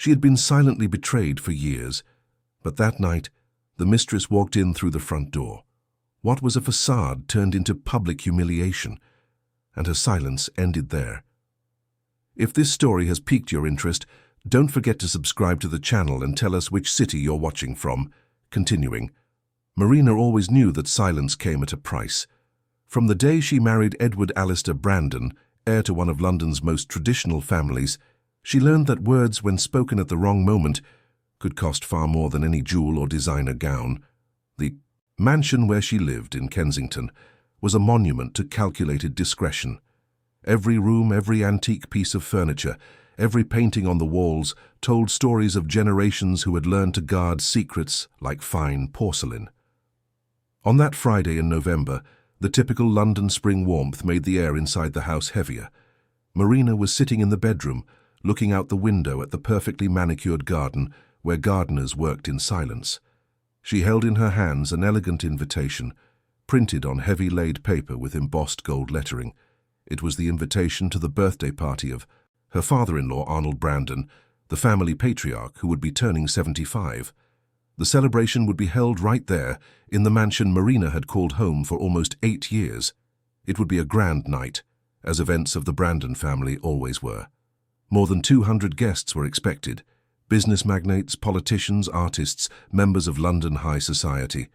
She had been silently betrayed for years, but that night, the mistress walked in through the front door. What was a facade turned into public humiliation, and her silence ended there. If this story has piqued your interest, don't forget to subscribe to the channel and tell us which city you're watching from. Continuing, Marina always knew that silence came at a price. From the day she married Edward Alistair Brandon, heir to one of London's most traditional families, she learned that words, when spoken at the wrong moment, could cost far more than any jewel or designer gown. The mansion where she lived in Kensington was a monument to calculated discretion. Every room, every antique piece of furniture, every painting on the walls told stories of generations who had learned to guard secrets like fine porcelain. On that Friday in November, the typical London spring warmth made the air inside the house heavier. Marina was sitting in the bedroom, looking out the window at the perfectly manicured garden where gardeners worked in silence. She held in her hands an elegant invitation, printed on heavy laid paper with embossed gold lettering. It was the invitation to the birthday party of her father-in-law, Arnold Brandon, the family patriarch who would be turning 75. The celebration would be held right there, in the mansion Marina had called home for almost 8 years. It would be a grand night, as events of the Brandon family always were. More than 200 guests were expected. Business magnates, politicians, artists, members of London high society.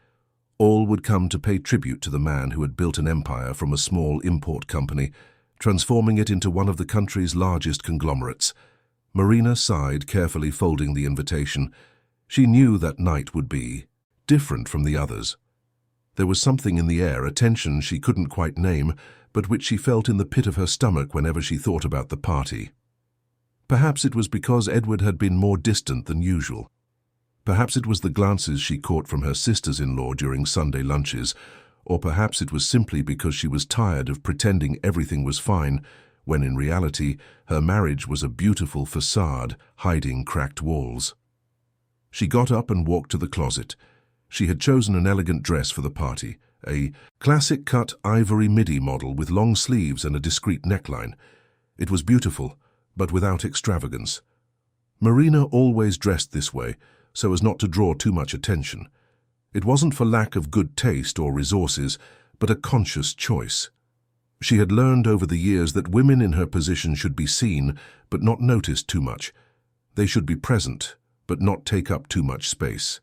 All would come to pay tribute to the man who had built an empire from a small import company, transforming it into one of the country's largest conglomerates. Marina sighed, carefully folding the invitation. She knew that night would be different from the others. There was something in the air, a tension she couldn't quite name, but which she felt in the pit of her stomach whenever she thought about the party. Perhaps it was because Edward had been more distant than usual. Perhaps it was the glances she caught from her sisters-in-law during Sunday lunches, or perhaps it was simply because she was tired of pretending everything was fine, when in reality her marriage was a beautiful facade hiding cracked walls. She got up and walked to the closet. She had chosen an elegant dress for the party, a classic-cut ivory midi model with long sleeves and a discreet neckline. It was beautiful, but without extravagance. Marina always dressed this way, so as not to draw too much attention. It wasn't for lack of good taste or resources, but a conscious choice. She had learned over the years that women in her position should be seen, but not noticed too much. They should be present, but not take up too much space.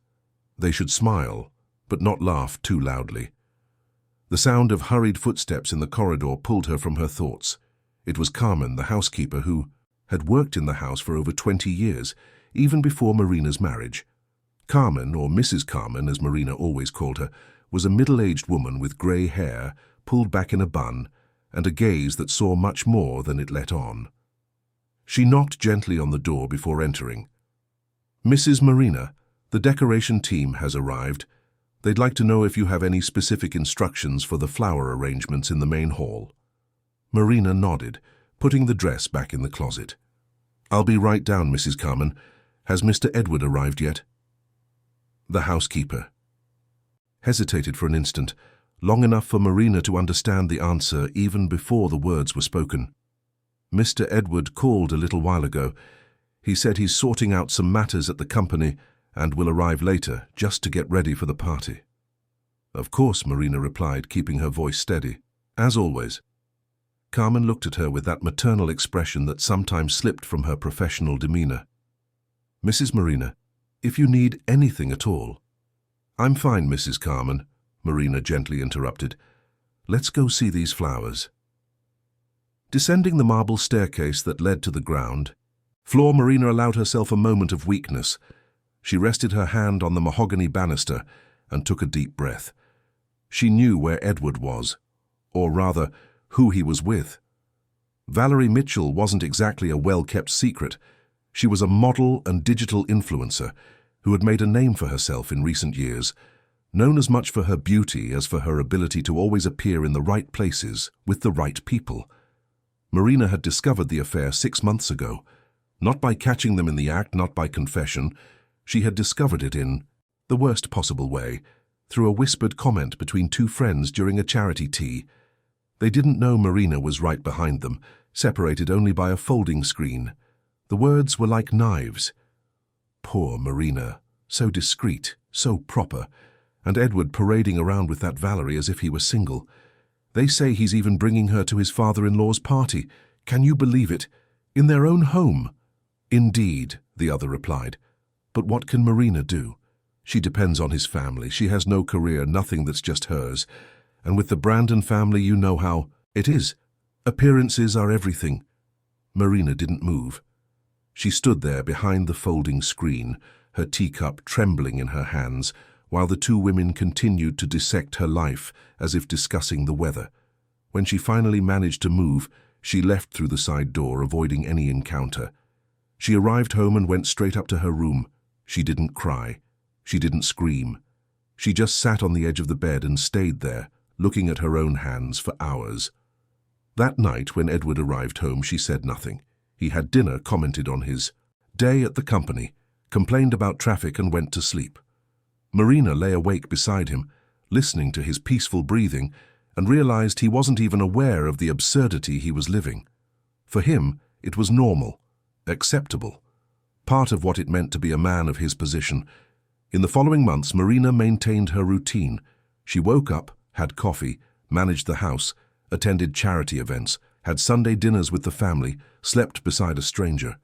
They should smile, but not laugh too loudly. The sound of hurried footsteps in the corridor pulled her from her thoughts. It was Carmen, the housekeeper, who had worked in the house for over 20 years, even before Marina's marriage. Carmen, or Mrs. Carmen, as Marina always called her, was a middle-aged woman with grey hair, pulled back in a bun, and a gaze that saw much more than it let on. She knocked gently on the door before entering. "Mrs. Marina, the decoration team has arrived. They'd like to know if you have any specific instructions for the flower arrangements in the main hall." Marina nodded, putting the dress back in the closet. "I'll be right down, Mrs. Carmen. Has Mr. Edward arrived yet?" The housekeeper hesitated for an instant, long enough for Marina to understand the answer even before the words were spoken. "Mr. Edward called a little while ago. He said he's sorting out some matters at the company and will arrive later, just to get ready for the party." "Of course," Marina replied, keeping her voice steady. "As always." Carmen looked at her with that maternal expression that sometimes slipped from her professional demeanor. "Mrs. Marina, if you need anything at all—" "I'm fine, Mrs. Carmen," Marina gently interrupted. "Let's go see these flowers." Descending the marble staircase that led to the ground floor, Marina allowed herself a moment of weakness. She rested her hand on the mahogany banister and took a deep breath. She knew where Edward was, or rather, who he was with. Valerie Mitchell wasn't exactly a well-kept secret. She was a model and digital influencer who had made a name for herself in recent years, known as much for her beauty as for her ability to always appear in the right places with the right people. Marina had discovered the affair 6 months ago. Not by catching them in the act, not by confession. She had discovered it in the worst possible way, through a whispered comment between 2 friends during a charity tea. They didn't know Marina was right behind them, separated only by a folding screen. The words were like knives. Poor Marina, so discreet, so proper, and Edward parading around with that Valerie as if he were single. They say he's even bringing her to his father-in-law's party. Can you believe it? In their own home. Indeed, the other replied. But what can Marina do? She depends on his family. She has no career, nothing that's just hers. And with the Brandon family, you know how it is. Appearances are everything. Marina didn't move. She stood there behind the folding screen, her teacup trembling in her hands, while the two women continued to dissect her life as if discussing the weather. When she finally managed to move, she left through the side door, avoiding any encounter. She arrived home and went straight up to her room. She didn't cry. She didn't scream. She just sat on the edge of the bed and stayed there, looking at her own hands for hours. That night, when Edward arrived home, she said nothing. He had dinner, commented on his day at the company, complained about traffic and went to sleep. Marina lay awake beside him, listening to his peaceful breathing, and realized he wasn't even aware of the absurdity he was living. For him, it was normal, acceptable, part of what it meant to be a man of his position. In the following months, Marina maintained her routine. She woke up, had coffee, managed the house, attended charity events, had Sunday dinners with the family, slept beside a stranger.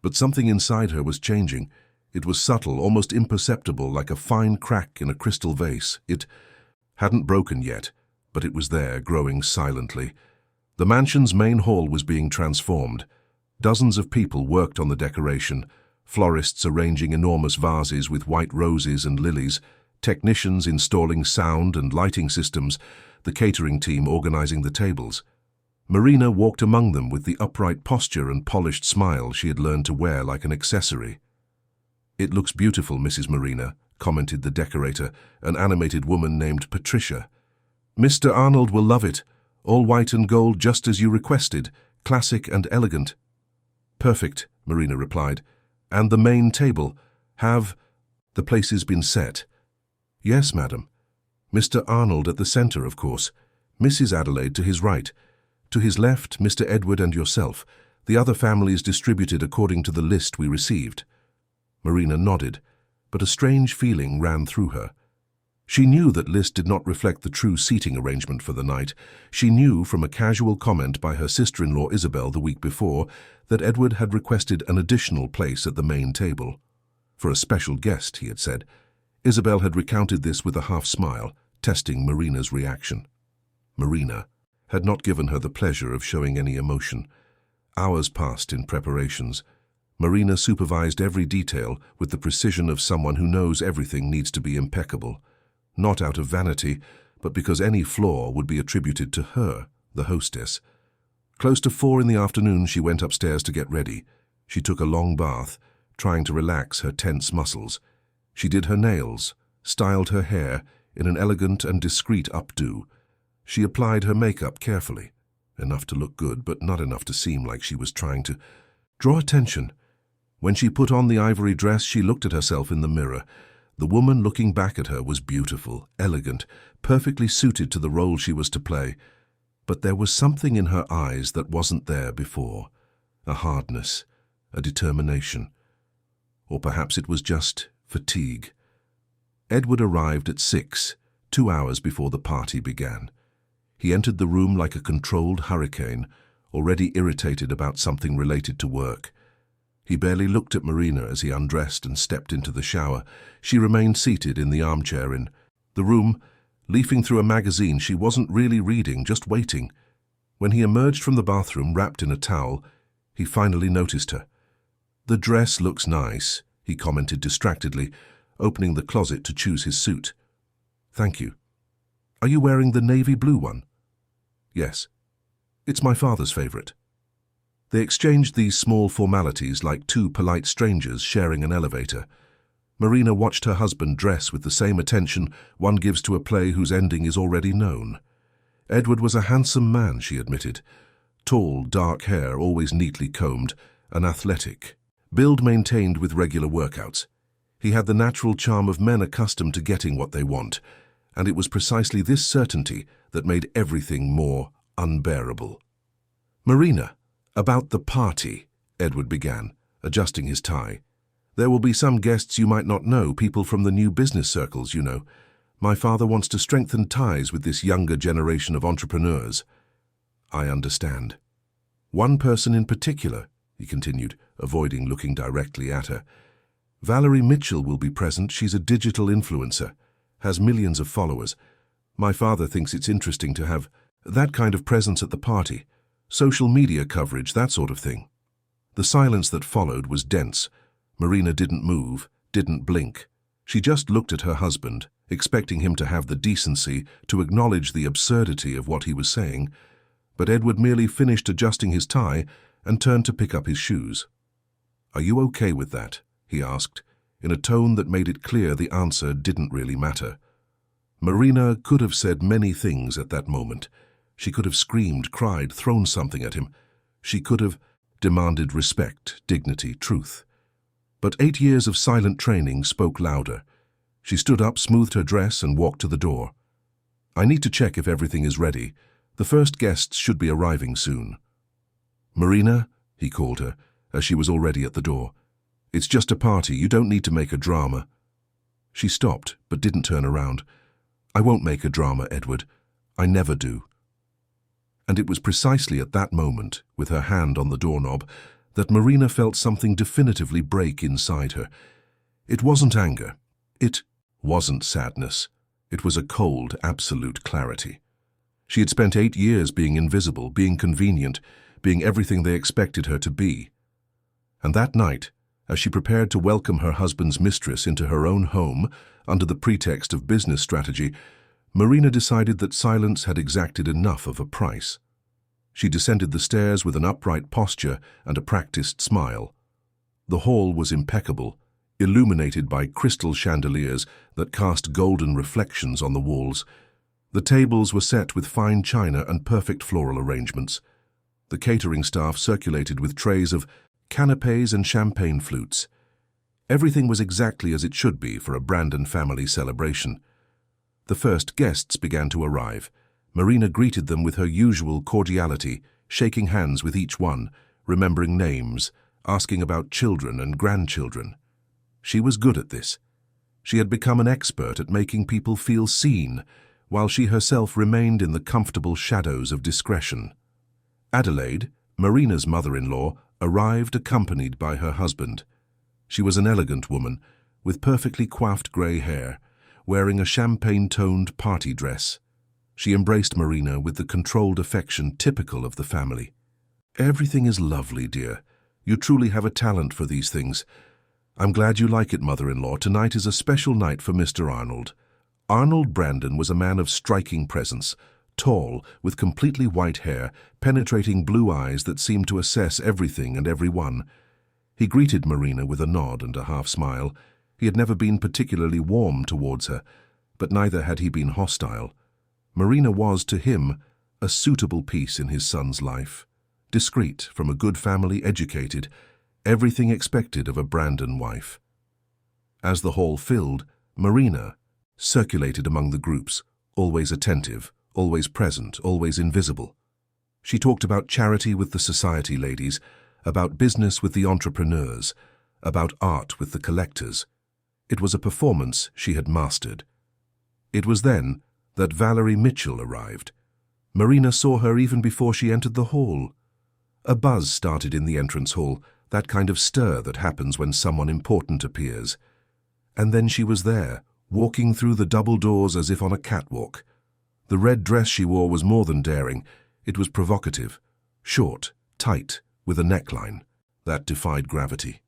But something inside her was changing. It was subtle, almost imperceptible, like a fine crack in a crystal vase. It hadn't broken yet, but it was there, growing silently. The mansion's main hall was being transformed. Dozens of people worked on the decoration, florists arranging enormous vases with white roses and lilies, technicians installing sound and lighting systems, the catering team organizing the tables. Marina walked among them with the upright posture and polished smile she had learned to wear like an accessory. "It looks beautiful, Mrs. Marina," commented the decorator, an animated woman named Patricia. "Mr. Arnold will love it. All white and gold, just as you requested, classic and elegant." "Perfect," Marina replied. "And the main table? Have the places been set?" "Yes, madam. Mr. Arnold at the center, of course. Mrs. Adelaide to his right. To his left, Mr. Edward and yourself. The other families distributed according to the list we received." Marina nodded, but a strange feeling ran through her. She knew that list did not reflect the true seating arrangement for the night. She knew from a casual comment by her sister-in-law Isabel the week before that Edward had requested an additional place at the main table. For a special guest, he had said. Isabel had recounted this with a half-smile, testing Marina's reaction. Marina had not given her the pleasure of showing any emotion. Hours passed in preparations. Marina supervised every detail with the precision of someone who knows everything needs to be impeccable. Not out of vanity, but because any flaw would be attributed to her, the hostess. Close to 4 in the afternoon, she went upstairs to get ready. She took a long bath, trying to relax her tense muscles. She did her nails, styled her hair in an elegant and discreet updo. She applied her makeup carefully, enough to look good, but not enough to seem like she was trying to draw attention. When she put on the ivory dress, she looked at herself in the mirror. The woman looking back at her was beautiful, elegant, perfectly suited to the role she was to play. But there was something in her eyes that wasn't there before. A hardness, a determination. Or perhaps it was just fatigue. Edward arrived at 6, 2 hours before the party began. He entered the room like a controlled hurricane, already irritated about something related to work. He barely looked at Marina as he undressed and stepped into the shower. She remained seated in the armchair in the room, leafing through a magazine. She wasn't really reading, just waiting. When he emerged from the bathroom, wrapped in a towel, he finally noticed her. "The dress looks nice," he commented distractedly, opening the closet to choose his suit. "Thank you. Are you wearing the navy blue one?" "Yes. It's my father's favorite." They exchanged these small formalities like two polite strangers sharing an elevator. Marina watched her husband dress with the same attention one gives to a play whose ending is already known. Edward was a handsome man, she admitted. Tall, dark hair, always neatly combed, and athletic. Build maintained with regular workouts. He had the natural charm of men accustomed to getting what they want, and it was precisely this certainty that made everything more unbearable. "Marina, about the party," Edward began, adjusting his tie. There will be some guests you might not know, people from the new business circles, you know. My father wants to strengthen ties with this younger generation of entrepreneurs." "I understand." "One person in particular," he continued, avoiding looking directly at her. "Valerie Mitchell will be present. She's a digital influencer, has millions of followers. My father thinks it's interesting to have that kind of presence at the party. Social media coverage, that sort of thing." The silence that followed was dense. Marina didn't move, didn't blink. She just looked at her husband, expecting him to have the decency to acknowledge the absurdity of what he was saying, but Edward merely finished adjusting his tie and turned to pick up his shoes. "Are you okay with that?" he asked, in a tone that made it clear the answer didn't really matter. Marina could have said many things at that moment. She could have screamed, cried, thrown something at him. She could have demanded respect, dignity, truth. But 8 years of silent training spoke louder. She stood up, smoothed her dress, and walked to the door. "I need to check if everything is ready. The first guests should be arriving soon." "Marina," he called her, as she was already at the door. "It's just a party. You don't need to make a drama." She stopped, but didn't turn around. "I won't make a drama, Edward. I never do." And it was precisely at that moment, with her hand on the doorknob, that Marina felt something definitively break inside her. It wasn't anger. It wasn't sadness. It was a cold, absolute clarity. She had spent 8 years being invisible, being convenient, being everything they expected her to be. And that night, as she prepared to welcome her husband's mistress into her own home under the pretext of business strategy, Marina decided that silence had exacted enough of a price. She descended the stairs with an upright posture and a practiced smile. The hall was impeccable, illuminated by crystal chandeliers that cast golden reflections on the walls. The tables were set with fine china and perfect floral arrangements. The catering staff circulated with trays of canapés and champagne flutes. Everything was exactly as it should be for a Brandon family celebration. The first guests began to arrive. Marina greeted them with her usual cordiality, shaking hands with each one, remembering names, asking about children and grandchildren. She was good at this. She had become an expert at making people feel seen, while she herself remained in the comfortable shadows of discretion. Adelaide, Marina's mother-in-law, arrived accompanied by her husband. She was an elegant woman, with perfectly coiffed grey hair, wearing a champagne-toned party dress. She embraced Marina with the controlled affection typical of the family. "Everything is lovely, dear. You truly have a talent for these things. I'm glad you like it, mother-in-law. Tonight is a special night for Mr. Arnold." Arnold Brandon was a man of striking presence, tall, with completely white hair, penetrating blue eyes that seemed to assess everything and everyone. He greeted Marina with a nod and a half-smile. He had never been particularly warm towards her, but neither had he been hostile. Marina was, to him, a suitable piece in his son's life. Discreet, from a good family, educated, everything expected of a Brandon wife. As the hall filled, Marina circulated among the groups, always attentive, always present, always invisible. She talked about charity with the society ladies, about business with the entrepreneurs, about art with the collectors. It was a performance she had mastered. It was then that Valerie Mitchell arrived. Marina saw her even before she entered the hall. A buzz started in the entrance hall, that kind of stir that happens when someone important appears. And then she was there, walking through the double doors as if on a catwalk. The red dress she wore was more than daring. It was provocative, short, tight, with a neckline that defied gravity.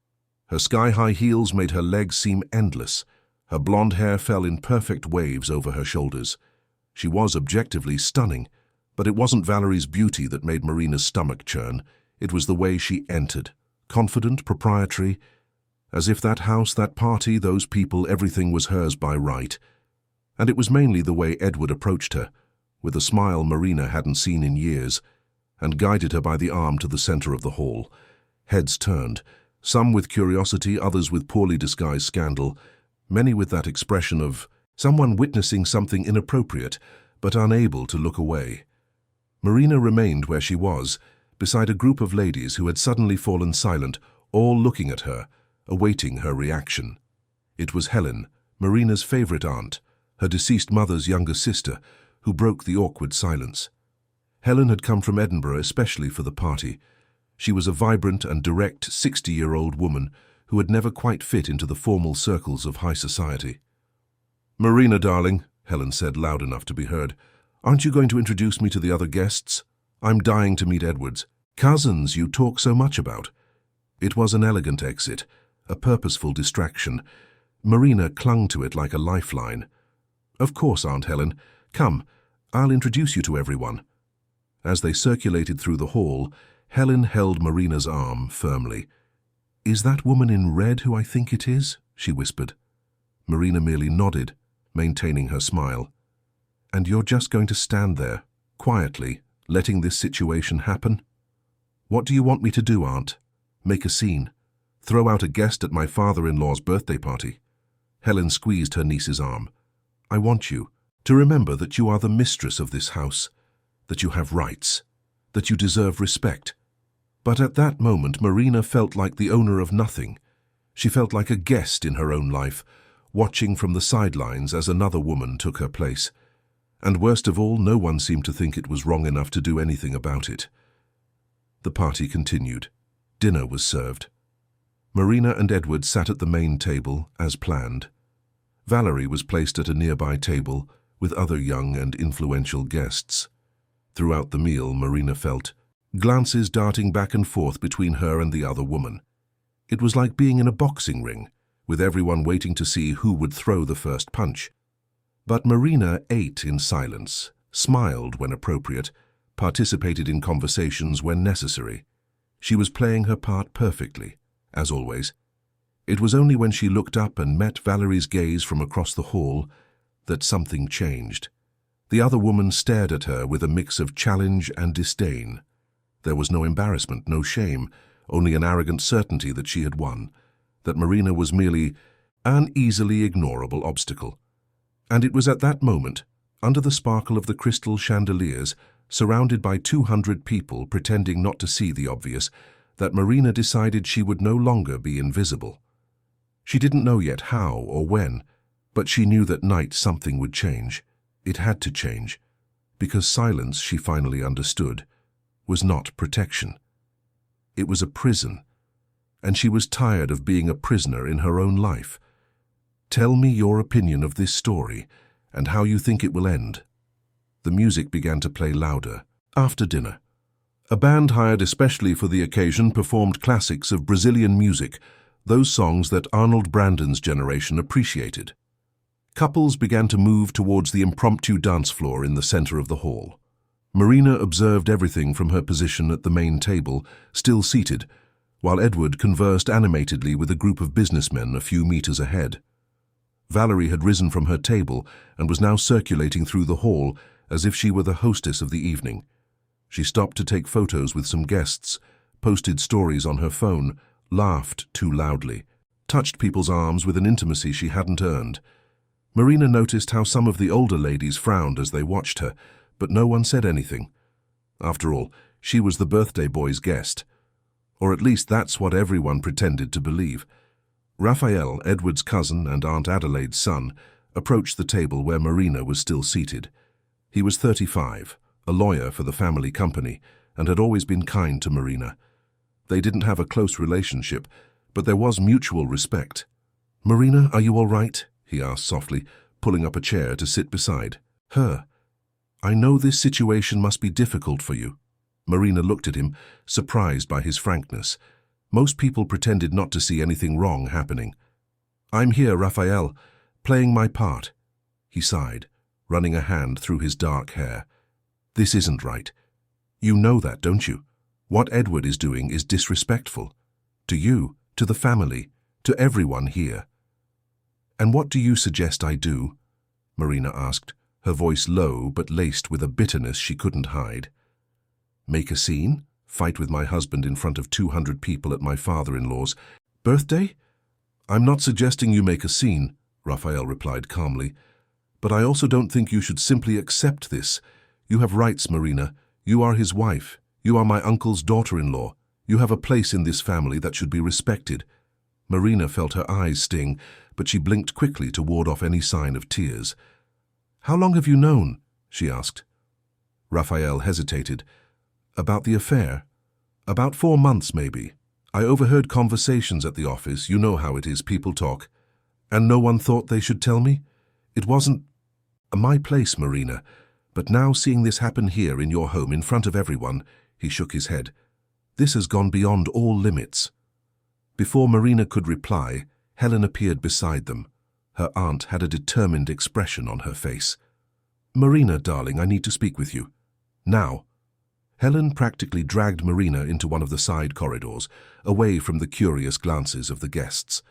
Her sky-high heels made her legs seem endless. Her blonde hair fell in perfect waves over her shoulders. She was objectively stunning, but it wasn't Valerie's beauty that made Marina's stomach churn. It was the way she entered, confident, proprietary, as if that house, that party, those people, everything was hers by right. And it was mainly the way Edward approached her, with a smile Marina hadn't seen in years, and guided her by the arm to the center of the hall. Heads turned, some with curiosity, others with poorly disguised scandal, many with that expression of someone witnessing something inappropriate, but unable to look away. Marina remained where she was, beside a group of ladies who had suddenly fallen silent, all looking at her, awaiting her reaction. It was Helen, Marina's favorite aunt, her deceased mother's younger sister, who broke the awkward silence. Helen had come from Edinburgh especially for the party. She was a vibrant and direct 60-year-old woman who had never quite fit into the formal circles of high society. "Marina, darling," Helen said loud enough to be heard, "aren't you going to introduce me to the other guests? I'm dying to meet Edwards. Cousins you talk so much about." It was an elegant exit, a purposeful distraction. Marina clung to it like a lifeline. "Of course, Aunt Helen. Come, I'll introduce you to everyone." As they circulated through the hall, Helen held Marina's arm firmly. "Is that woman in red who I think it is?" she whispered. Marina merely nodded, maintaining her smile. "And you're just going to stand there, quietly, letting this situation happen? What do you want me to do, Aunt? Make a scene? Throw out a guest at my father-in-law's birthday party?" Helen squeezed her niece's arm. "I want you to remember that you are the mistress of this house, that you have rights, that you deserve respect." But at that moment, Marina felt like the owner of nothing. She felt like a guest in her own life, watching from the sidelines as another woman took her place. And worst of all, no one seemed to think it was wrong enough to do anything about it. The party continued. Dinner was served. Marina and Edward sat at the main table, as planned. Valerie was placed at a nearby table with other young and influential guests. Throughout the meal, Marina felt glances darting back and forth between her and the other woman. It was like being in a boxing ring, with everyone waiting to see who would throw the first punch. But Marina ate in silence, smiled when appropriate, participated in conversations when necessary. She was playing her part perfectly, as always. It was only when she looked up and met Valerie's gaze from across the hall that something changed. The other woman stared at her with a mix of challenge and disdain. There was no embarrassment, no shame, only an arrogant certainty that she had won, that Marina was merely an easily ignorable obstacle. And it was at that moment, under the sparkle of the crystal chandeliers, surrounded by 200 people pretending not to see the obvious, that Marina decided she would no longer be invisible. She didn't know yet how or when, but she knew that night something would change. It had to change, because silence, she finally understood, was not protection. It was a prison, and she was tired of being a prisoner in her own life. "Tell me your opinion of this story and how you think it will end." The music began to play louder. After dinner, a band hired especially for the occasion performed classics of Brazilian music, those songs that Arnold Brandon's generation appreciated. Couples began to move towards the impromptu dance floor in the center of the hall. Marina observed everything from her position at the main table, still seated, while Edward conversed animatedly with a group of businessmen a few meters ahead. Valerie had risen from her table and was now circulating through the hall as if she were the hostess of the evening. She stopped to take photos with some guests, posted stories on her phone, laughed too loudly, touched people's arms with an intimacy she hadn't earned. Marina noticed how some of the older ladies frowned as they watched her, but no one said anything. After all, she was the birthday boy's guest. Or at least that's what everyone pretended to believe. Raphael, Edward's cousin and Aunt Adelaide's son, approached the table where Marina was still seated. He was 35, a lawyer for the family company, and had always been kind to Marina. They didn't have a close relationship, but there was mutual respect. "Marina, are you all right?" he asked softly, pulling up a chair to sit beside her. "I know this situation must be difficult for you." Marina looked at him, surprised by his frankness. Most people pretended not to see anything wrong happening. "I'm here, Raphael, playing my part." He sighed, running a hand through his dark hair. "This isn't right. You know that, don't you? What Edward is doing is disrespectful. To you, to the family, to everyone here." "And what do you suggest I do?" Marina asked, her voice low but laced with a bitterness she couldn't hide. "Make a scene? Fight with my husband in front of 200 people at my father-in-law's birthday?" "I'm not suggesting you make a scene," Raphael replied calmly. "But I also don't think you should simply accept this. You have rights, Marina. You are his wife. You are my uncle's daughter-in-law. You have a place in this family that should be respected." Marina felt her eyes sting, but she blinked quickly to ward off any sign of tears. "How long have you known?" she asked. Raphael hesitated. "About the affair? About 4 months, maybe. I overheard conversations at the office. You know how it is, people talk. And no one thought they should tell me? It wasn't my place, Marina. But now seeing this happen here in your home in front of everyone," he shook his head, "this has gone beyond all limits." Before Marina could reply, Helen appeared beside them. Her aunt had a determined expression on her face. "Marina, darling, I need to speak with you. Now." Helen practically dragged Marina into one of the side corridors, away from the curious glances of the guests.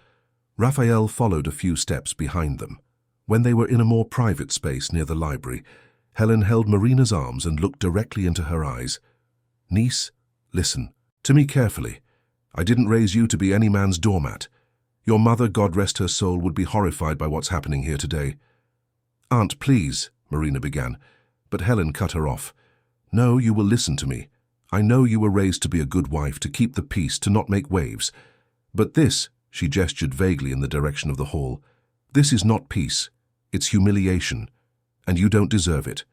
Raphael followed a few steps behind them. When they were in a more private space near the library, Helen held Marina's arms and looked directly into her eyes. "Niece, listen to me carefully. I didn't raise you to be any man's doormat. Your mother, God rest her soul, would be horrified by what's happening here today." "Aunt, please," Marina began, but Helen cut her off. "No, you will listen to me. I know you were raised to be a good wife, to keep the peace, to not make waves. But this," she gestured vaguely in the direction of the hall, "this is not peace. It's humiliation, and you don't deserve it."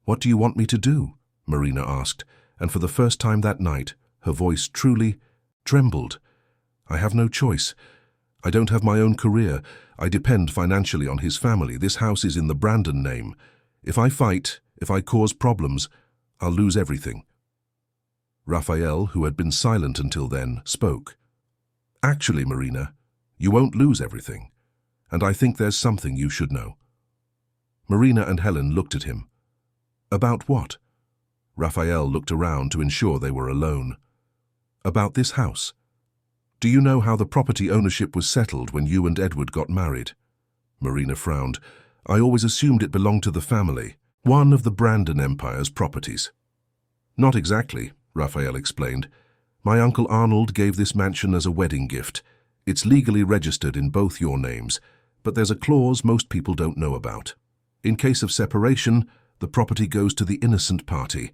"What do you want me to do?" Marina asked, and for the first time that night, her voice truly trembled. "I have no choice. I don't have my own career. I depend financially on his family. This house is in the Brandon name. If I fight, if I cause problems, I'll lose everything." Raphael, who had been silent until then, spoke. "Actually, Marina, you won't lose everything. And I think there's something you should know." Marina and Helen looked at him. "About what?" Raphael looked around to ensure they were alone. "About this house. Do you know how the property ownership was settled when you and Edward got married?" Marina frowned. "I always assumed it belonged to the family, one of the Brandon Empire's properties." "Not exactly," Raphael explained. "My uncle Arnold gave this mansion as a wedding gift. It's legally registered in both your names, but there's a clause most people don't know about. In case of separation, the property goes to the innocent party.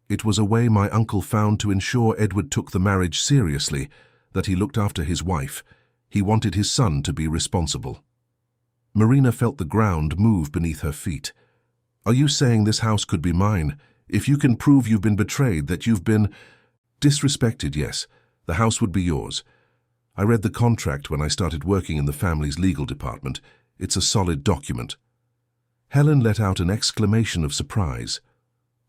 It was a way my uncle found to ensure Edward took the marriage seriously, that he looked after his wife. He wanted his son to be responsible." Marina felt the ground move beneath her feet. "Are you saying this house could be mine? If you can prove you've been betrayed, that you've been disrespected, yes, the house would be yours. I read the contract when I started working in the family's legal department. It's a solid document." Helen let out an exclamation of surprise.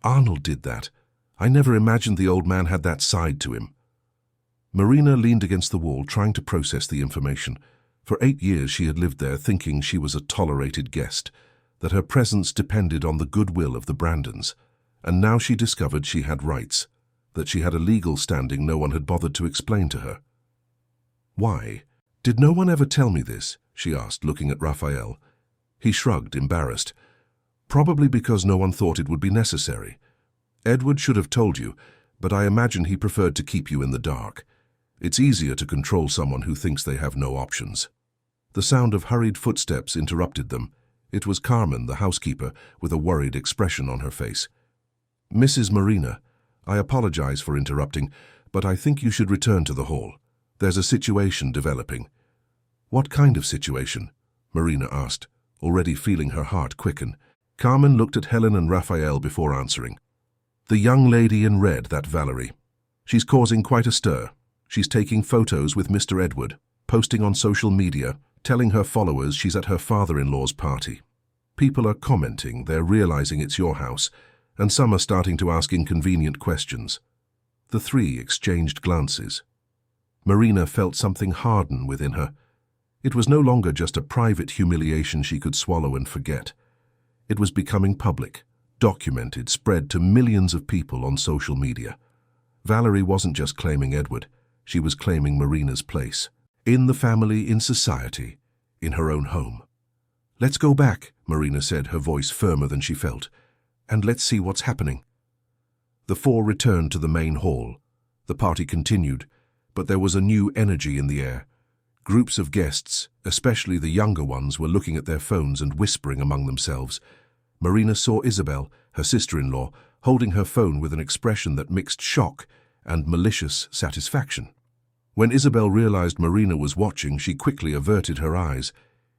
"Arnold did that. I never imagined the old man had that side to him." Marina leaned against the wall, trying to process the information. For 8 years she had lived there thinking she was a tolerated guest, that her presence depended on the goodwill of the Brandons. And now she discovered she had rights, that she had a legal standing no one had bothered to explain to her. "Why? Did no one ever tell me this?" she asked, looking at Raphael. He shrugged, embarrassed. "Probably because no one thought it would be necessary. Edward should have told you, but I imagine he preferred to keep you in the dark. It's easier to control someone who thinks they have no options." The sound of hurried footsteps interrupted them. It was Carmen, the housekeeper, with a worried expression on her face. "Mrs. Marina, I apologize for interrupting, but I think you should return to the hall. There's a situation developing." "What kind of situation?" Marina asked, already feeling her heart quicken. Carmen looked at Helen and Raphael before answering. "The young lady in red, that Valerie. She's causing quite a stir. She's taking photos with Mr. Edward, posting on social media, telling her followers she's at her father-in-law's party. People are commenting, they're realizing it's your house, and some are starting to ask inconvenient questions." The three exchanged glances. Marina felt something harden within her. It was no longer just a private humiliation she could swallow and forget. It was becoming public, documented, spread to millions of people on social media. Valerie wasn't just claiming Edward, she was claiming Marina's place. In the family, in society, in her own home. "Let's go back," Marina said, her voice firmer than she felt, "and let's see what's happening." The four returned to the main hall. The party continued, but there was a new energy in the air. Groups of guests, especially the younger ones, were looking at their phones and whispering among themselves. Marina saw Isabel, her sister-in-law, holding her phone with an expression that mixed shock and malicious satisfaction. When Isabel realized Marina was watching, she quickly averted her eyes.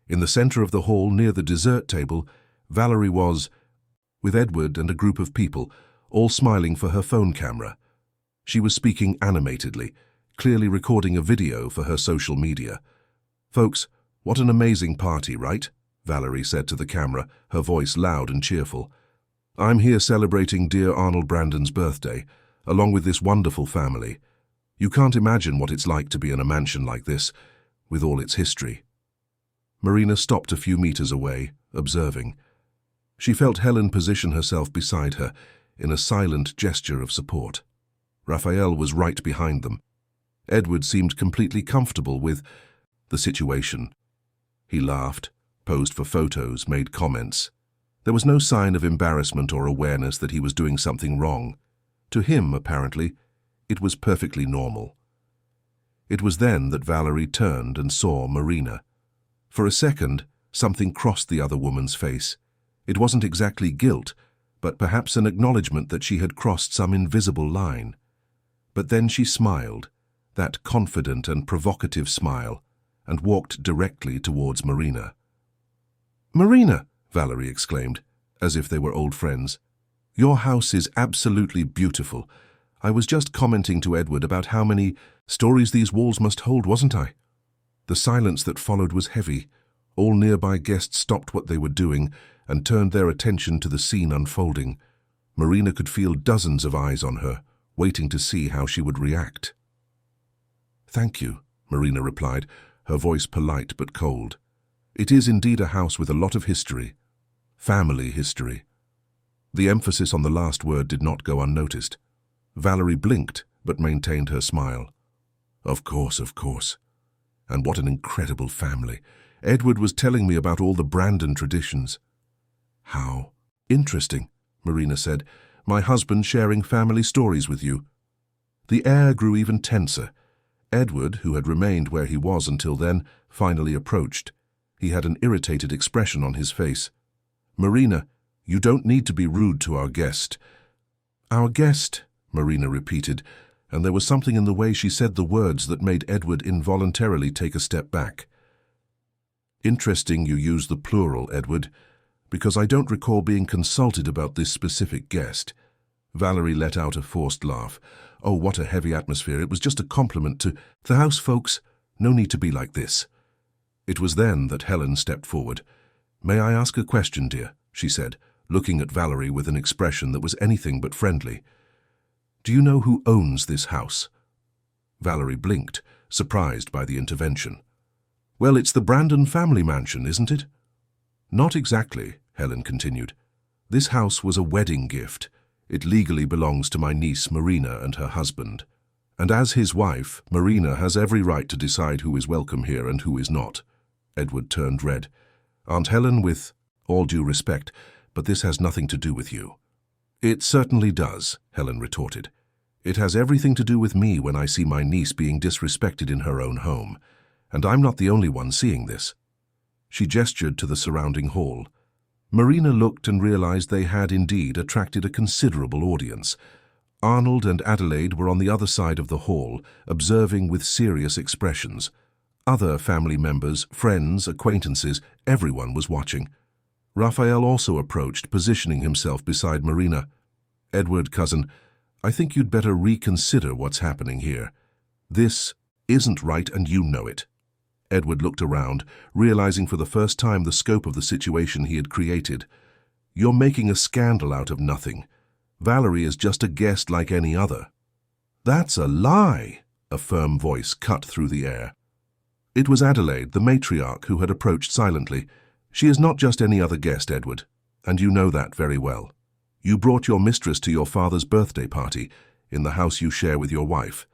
In the center of the hall, near the dessert table, Valerie was, with Edward and a group of people, all smiling for her phone camera. She was speaking animatedly, clearly recording a video for her social media. "Folks, what an amazing party, right?" Valerie said to the camera, her voice loud and cheerful. "I'm here celebrating dear Arnold Brandon's birthday, along with this wonderful family. You can't imagine what it's like to be in a mansion like this, with all its history." Marina stopped a few meters away, observing. She felt Helen position herself beside her in a silent gesture of support. Raphael was right behind them. Edward seemed completely comfortable with the situation. He laughed, posed for photos, made comments. There was no sign of embarrassment or awareness that he was doing something wrong. To him, apparently, it was perfectly normal. It was then that Valerie turned and saw Marina. For a second, something crossed the other woman's face. It wasn't exactly guilt, but perhaps an acknowledgement that she had crossed some invisible line. But then she smiled, that confident and provocative smile, and walked directly towards Marina. "Marina!" Valerie exclaimed, as if they were old friends. "Your house is absolutely beautiful. I was just commenting to Edward about how many stories these walls must hold, wasn't I?" The silence that followed was heavy. All nearby guests stopped what they were doing and turned their attention to the scene unfolding. Marina could feel dozens of eyes on her, waiting to see how she would react. "Thank you," Marina replied, her voice polite but cold. "It is indeed a house with a lot of history. Family history." The emphasis on the last word did not go unnoticed. Valerie blinked, but maintained her smile. Of course. And what an incredible family. Edward was telling me about all the Brandon traditions." "How interesting," Marina said. "My husband sharing family stories with you." The air grew even tenser. Edward, who had remained where he was until then, finally approached. He had an irritated expression on his face. "Marina, you don't need to be rude to our guest." "Our guest," Marina repeated, and there was something in the way she said the words that made Edward involuntarily take a step back. "Interesting you use the plural, Edward, because I don't recall being consulted about this specific guest." Valerie let out a forced laugh. "Oh, what a heavy atmosphere. It was just a compliment to the house folks. No need to be like this." It was then that Helen stepped forward. "May I ask a question, dear?" she said, looking at Valerie with an expression that was anything but friendly. "Do you know who owns this house?" Valerie blinked, surprised by the intervention. "Well, it's the Brandon family mansion, isn't it?" "Not exactly," Helen continued. "This house was a wedding gift. It legally belongs to my niece Marina and her husband. And as his wife, Marina has every right to decide who is welcome here and who is not." Edward turned red. "Aunt Helen, with all due respect, but this has nothing to do with you." "It certainly does," Helen retorted. "It has everything to do with me when I see my niece being disrespected in her own home. And I'm not the only one seeing this." She gestured to the surrounding hall. Marina looked and realized they had indeed attracted a considerable audience. Arnold and Adelaide were on the other side of the hall, observing with serious expressions. Other family members, friends, acquaintances, everyone was watching. Raphael also approached, positioning himself beside Marina. "Edward, cousin, I think you'd better reconsider what's happening here. This isn't right and you know it." Edward looked around, realizing for the first time the scope of the situation he had created. "You're making a scandal out of nothing. Valerie is just a guest like any other." "That's a lie," a firm voice cut through the air. It was Adelaide, the matriarch, who had approached silently. "She is not just any other guest, Edward, and you know that very well. You brought your mistress to your father's birthday party, in the house you share with your wife,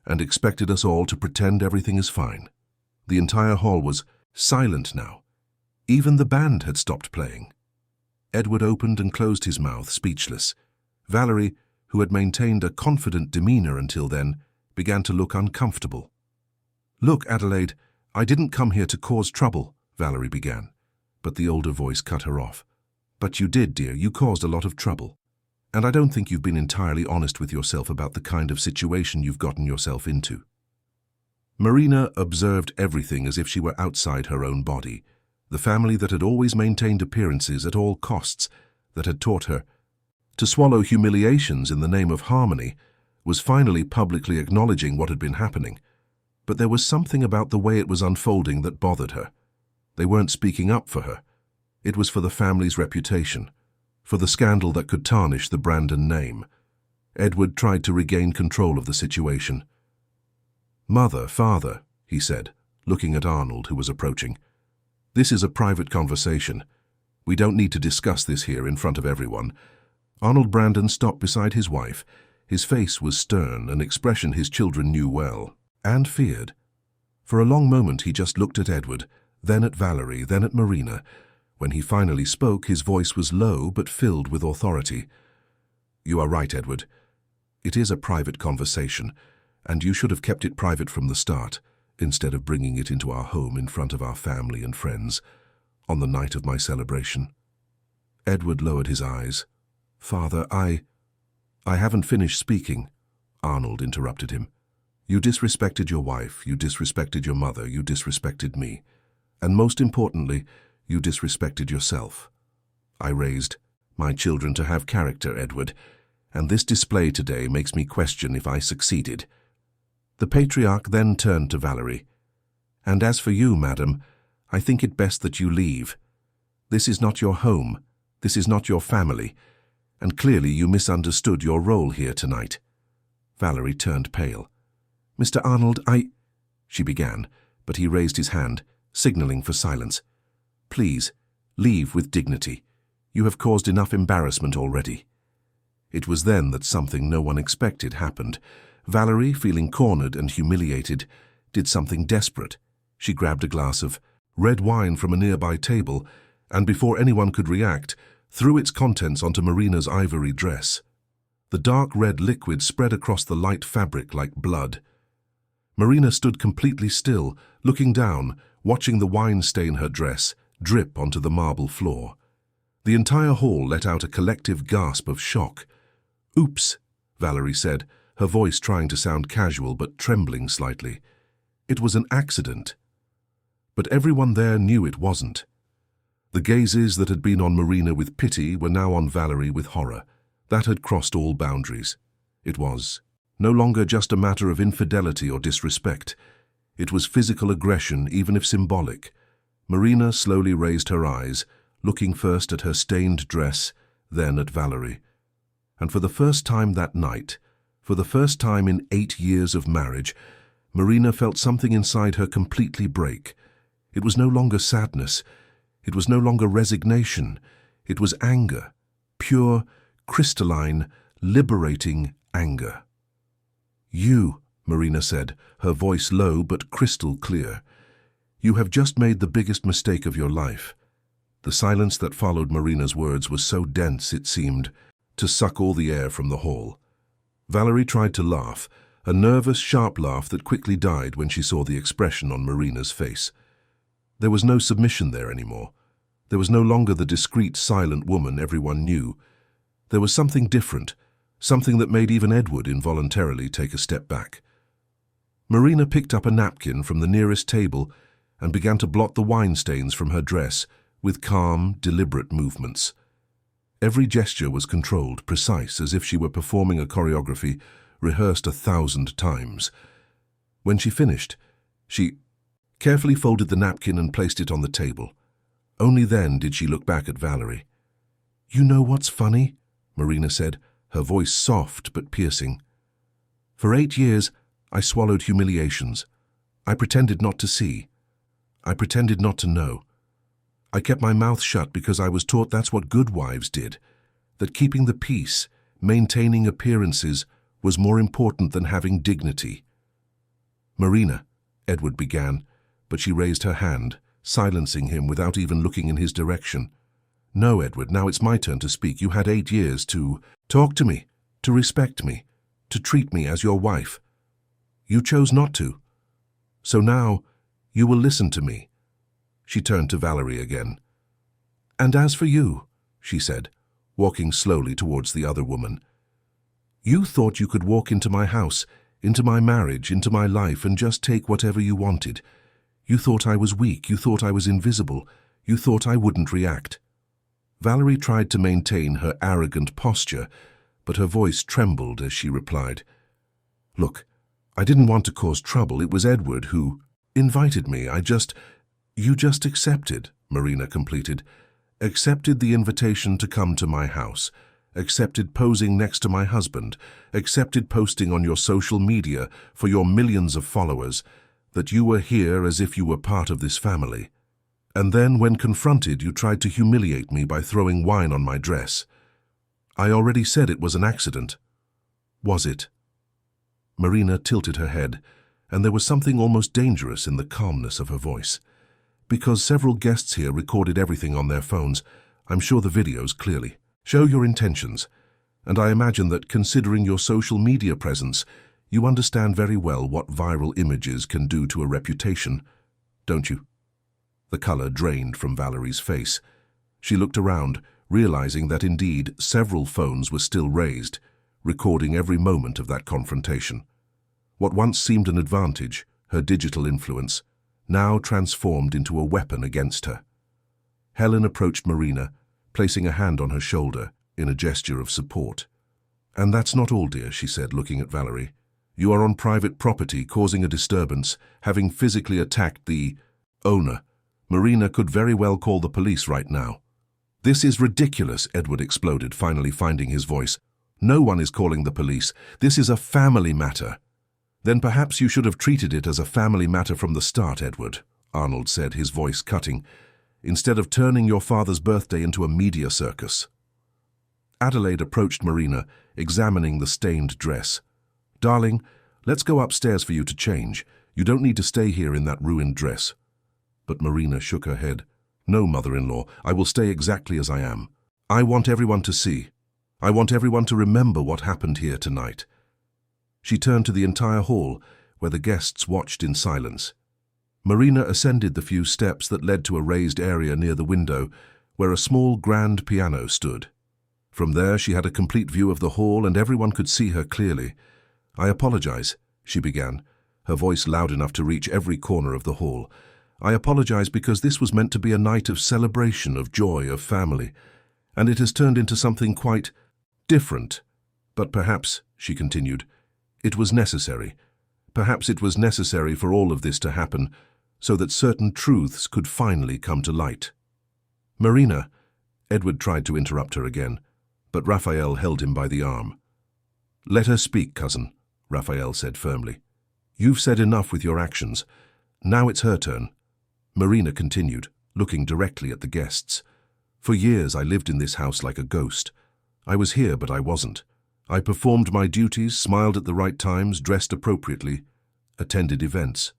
and expected us all to pretend everything is fine." The entire hall was silent now. Even the band had stopped playing. Edward opened and closed his mouth, speechless. Valerie, who had maintained a confident demeanor until then, began to look uncomfortable. "Look, Adelaide, I didn't come here to cause trouble," Valerie began, but the older voice cut her off. "But you did, dear, you caused a lot of trouble. And I don't think you've been entirely honest with yourself about the kind of situation you've gotten yourself into." Marina observed everything as if she were outside her own body. The family that had always maintained appearances at all costs, that had taught her to swallow humiliations in the name of harmony, was finally publicly acknowledging what had been happening. But there was something about the way it was unfolding that bothered her. They weren't speaking up for her. It was for the family's reputation, for the scandal that could tarnish the Brandon name. Edward tried to regain control of the situation. "Mother, father," he said, looking at Arnold, who was approaching. "This is a private conversation. We don't need to discuss this here in front of everyone." Arnold Brandon stopped beside his wife. His face was stern, an expression his children knew well, and feared. For a long moment he just looked at Edward, then at Valerie, then at Marina. When he finally spoke, his voice was low but filled with authority. "You are right, Edward. It is a private conversation, and you should have kept it private from the start, instead of bringing it into our home in front of our family and friends, on the night of my celebration." Edward lowered his eyes. "Father, I haven't finished speaking," Arnold interrupted him. "You disrespected your wife, you disrespected your mother, you disrespected me, and most importantly, you disrespected yourself. I raised my children to have character, Edward, and this display today makes me question if I succeeded." The patriarch then turned to Valerie. "And as for you, madam, I think it best that you leave. This is not your home, this is not your family, and clearly you misunderstood your role here tonight." Valerie turned pale. "Mr. Arnold, she began, but he raised his hand, signaling for silence. "Please, leave with dignity. You have caused enough embarrassment already." It was then that something no one expected happened. Valerie, feeling cornered and humiliated, did something desperate. She grabbed a glass of red wine from a nearby table, and before anyone could react, threw its contents onto Marina's ivory dress. The dark red liquid spread across the light fabric like blood. Marina stood completely still, looking down, watching the wine stain her dress drip onto the marble floor. The entire hall let out a collective gasp of shock. "Oops," Valerie said, her voice trying to sound casual but trembling slightly. "It was an accident." But everyone there knew it wasn't. The gazes that had been on Marina with pity were now on Valerie with horror. That had crossed all boundaries. It was no longer just a matter of infidelity or disrespect. It was physical aggression, even if symbolic. Marina slowly raised her eyes, looking first at her stained dress, then at Valerie. And for the first time that night, for the first time in 8 years of marriage, Marina felt something inside her completely break. It was no longer sadness. It was no longer resignation. It was anger. Pure, crystalline, liberating anger. "You," Marina said, her voice low but crystal clear, "you have just made the biggest mistake of your life." The silence that followed Marina's words was so dense it seemed to suck all the air from the hall. Valerie tried to laugh, a nervous, sharp laugh that quickly died when she saw the expression on Marina's face. There was no submission there anymore. There was no longer the discreet, silent woman everyone knew. There was something different, something that made even Edward involuntarily take a step back. Marina picked up a napkin from the nearest table and began to blot the wine stains from her dress with calm, deliberate movements. Every gesture was controlled, precise, as if she were performing a choreography rehearsed 1,000 times. When she finished, she carefully folded the napkin and placed it on the table. Only then did she look back at Valerie. "You know what's funny?" Marina said, her voice soft but piercing. "For 8 years, I swallowed humiliations. I pretended not to see. I pretended not to know. I kept my mouth shut because I was taught that's what good wives did, that keeping the peace, maintaining appearances, was more important than having dignity." "Marina," Edward began, but she raised her hand, silencing him without even looking in his direction. "No, Edward, now it's my turn to speak. You had 8 years to talk to me, to respect me, to treat me as your wife. You chose not to. So now, you will listen to me." She turned to Valerie again. "And as for you," she said, walking slowly towards the other woman, "you thought you could walk into my house, into my marriage, into my life, and just take whatever you wanted. You thought I was weak, you thought I was invisible, you thought I wouldn't react." Valerie tried to maintain her arrogant posture, but her voice trembled as she replied, "Look, I didn't want to cause trouble. It was Edward who invited me. You just accepted," Marina completed. "Accepted the invitation to come to my house. Accepted posing next to my husband. Accepted posting on your social media for your millions of followers that you were here as if you were part of this family. And then, when confronted, you tried to humiliate me by throwing wine on my dress. I already said it was an accident. Was it?" Marina tilted her head, and there was something almost dangerous in the calmness of her voice. "Because several guests here recorded everything on their phones, I'm sure the videos clearly show your intentions, and I imagine that, considering your social media presence, you understand very well what viral images can do to a reputation, don't you?" The color drained from Valerie's face. She looked around, realizing that indeed several phones were still raised, recording every moment of that confrontation. What once seemed an advantage, her digital influence, now transformed into a weapon against her. Helen approached Marina, placing a hand on her shoulder in a gesture of support. "And that's not all, dear," she said, looking at Valerie. "You are on private property, causing a disturbance, having physically attacked the owner. Marina could very well call the police right now." "This is ridiculous," Edward exploded, finally finding his voice. "No one is calling the police. This is a family matter." "Then perhaps you should have treated it as a family matter from the start, Edward," Arnold said, his voice cutting, "instead of turning your father's birthday into a media circus." Adelaide approached Marina, examining the stained dress. "Darling, let's go upstairs for you to change. You don't need to stay here in that ruined dress." But Marina shook her head. "No, mother-in-law, I will stay exactly as I am. I want everyone to see. I want everyone to remember what happened here tonight." She turned to the entire hall, where the guests watched in silence. Marina ascended the few steps that led to a raised area near the window, where a small grand piano stood. From there she had a complete view of the hall, and everyone could see her clearly. "I apologize," she began, her voice loud enough to reach every corner of the hall. "I apologize because this was meant to be a night of celebration, of joy, of family, and it has turned into something quite different. But perhaps," she continued, "it was necessary. Perhaps it was necessary for all of this to happen, so that certain truths could finally come to light." "Marina," Edward tried to interrupt her again, but Raphael held him by the arm. "Let her speak, cousin," Raphael said firmly. "You've said enough with your actions. Now it's her turn." Marina continued, looking directly at the guests. "For years I lived in this house like a ghost. I was here, but I wasn't. I performed my duties, smiled at the right times, dressed appropriately, attended events.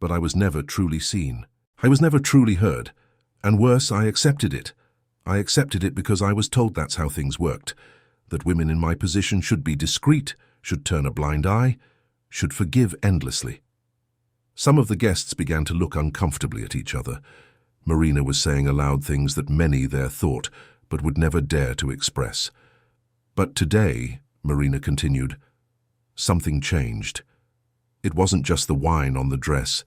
But I was never truly seen. I was never truly heard. And worse, I accepted it. I accepted it because I was told that's how things worked, that women in my position should be discreet, should turn a blind eye, should forgive endlessly." Some of the guests began to look uncomfortably at each other. Marina was saying aloud things that many there thought, but would never dare to express. "But today," Marina continued, "something changed. It wasn't just the wine on the dress.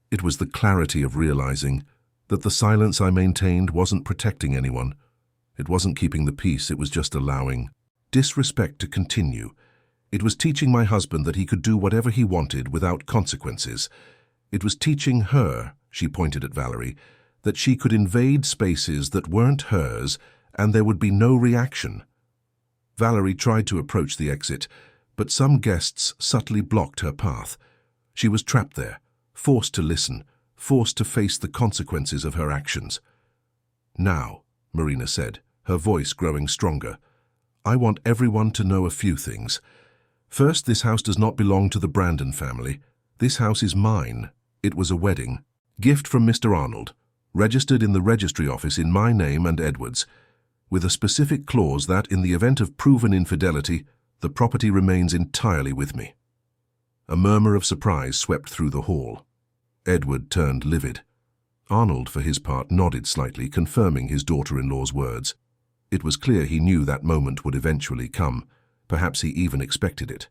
It was the clarity of realizing that the silence I maintained wasn't protecting anyone. It wasn't keeping the peace, it was just allowing disrespect to continue. It was teaching my husband that he could do whatever he wanted without consequences. It was teaching her," she pointed at Valerie, "that she could invade spaces that weren't hers and there would be no reaction." Valerie tried to approach the exit, but some guests subtly blocked her path. She was trapped there, forced to listen, forced to face the consequences of her actions. "Now," Marina said, her voice growing stronger, "I want everyone to know a few things. First, this house does not belong to the Brandon family. This house is mine. It was a wedding. Gift from Mr. Arnold, registered in the registry office in my name and Edward's, with a specific clause that, in the event of proven infidelity, the property remains entirely with me." A murmur of surprise swept through the hall. Edward turned livid. Arnold, for his part, nodded slightly, confirming his daughter-in-law's words. It was clear he knew that moment would eventually come. Perhaps he even expected it.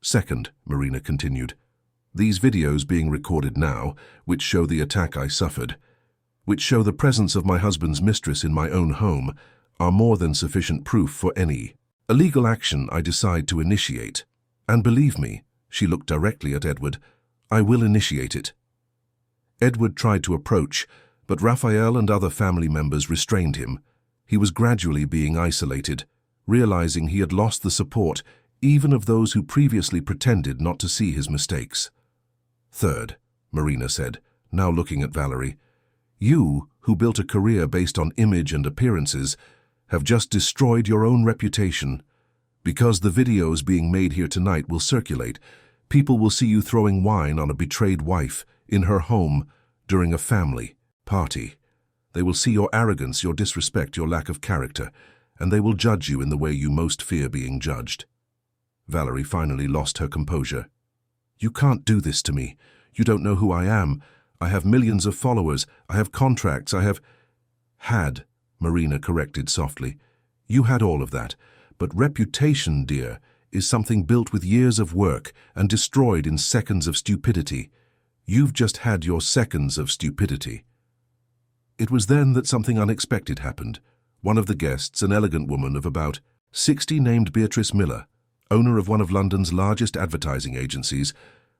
Second, Marina continued, these videos being recorded now, which show the attack I suffered, which show the presence of my husband's mistress in my own home, are more than sufficient proof for any illegal action I decide to initiate. And believe me, she looked directly at Edward, I will initiate it. Edward tried to approach, but Raphael and other family members restrained him. He was gradually being isolated, realizing he had lost the support even of those who previously pretended not to see his mistakes. Third, Marina said, now looking at Valerie, you, who built a career based on image and appearances, have just destroyed your own reputation. Because the videos being made here tonight will circulate, people will see you throwing wine on a betrayed wife in her home during a family party. They will see your arrogance, your disrespect, your lack of character, and they will judge you in the way you most fear being judged. Valerie finally lost her composure. You can't do this to me. You don't know who I am. I have millions of followers. I have contracts. I have... Had, Marina corrected softly. You had all of that. But reputation, dear, is something built with years of work and destroyed in seconds of stupidity. You've just had your seconds of stupidity. It was then that something unexpected happened. One of the guests, an elegant woman of about 60 named Beatrice Miller, owner of one of London's largest advertising agencies,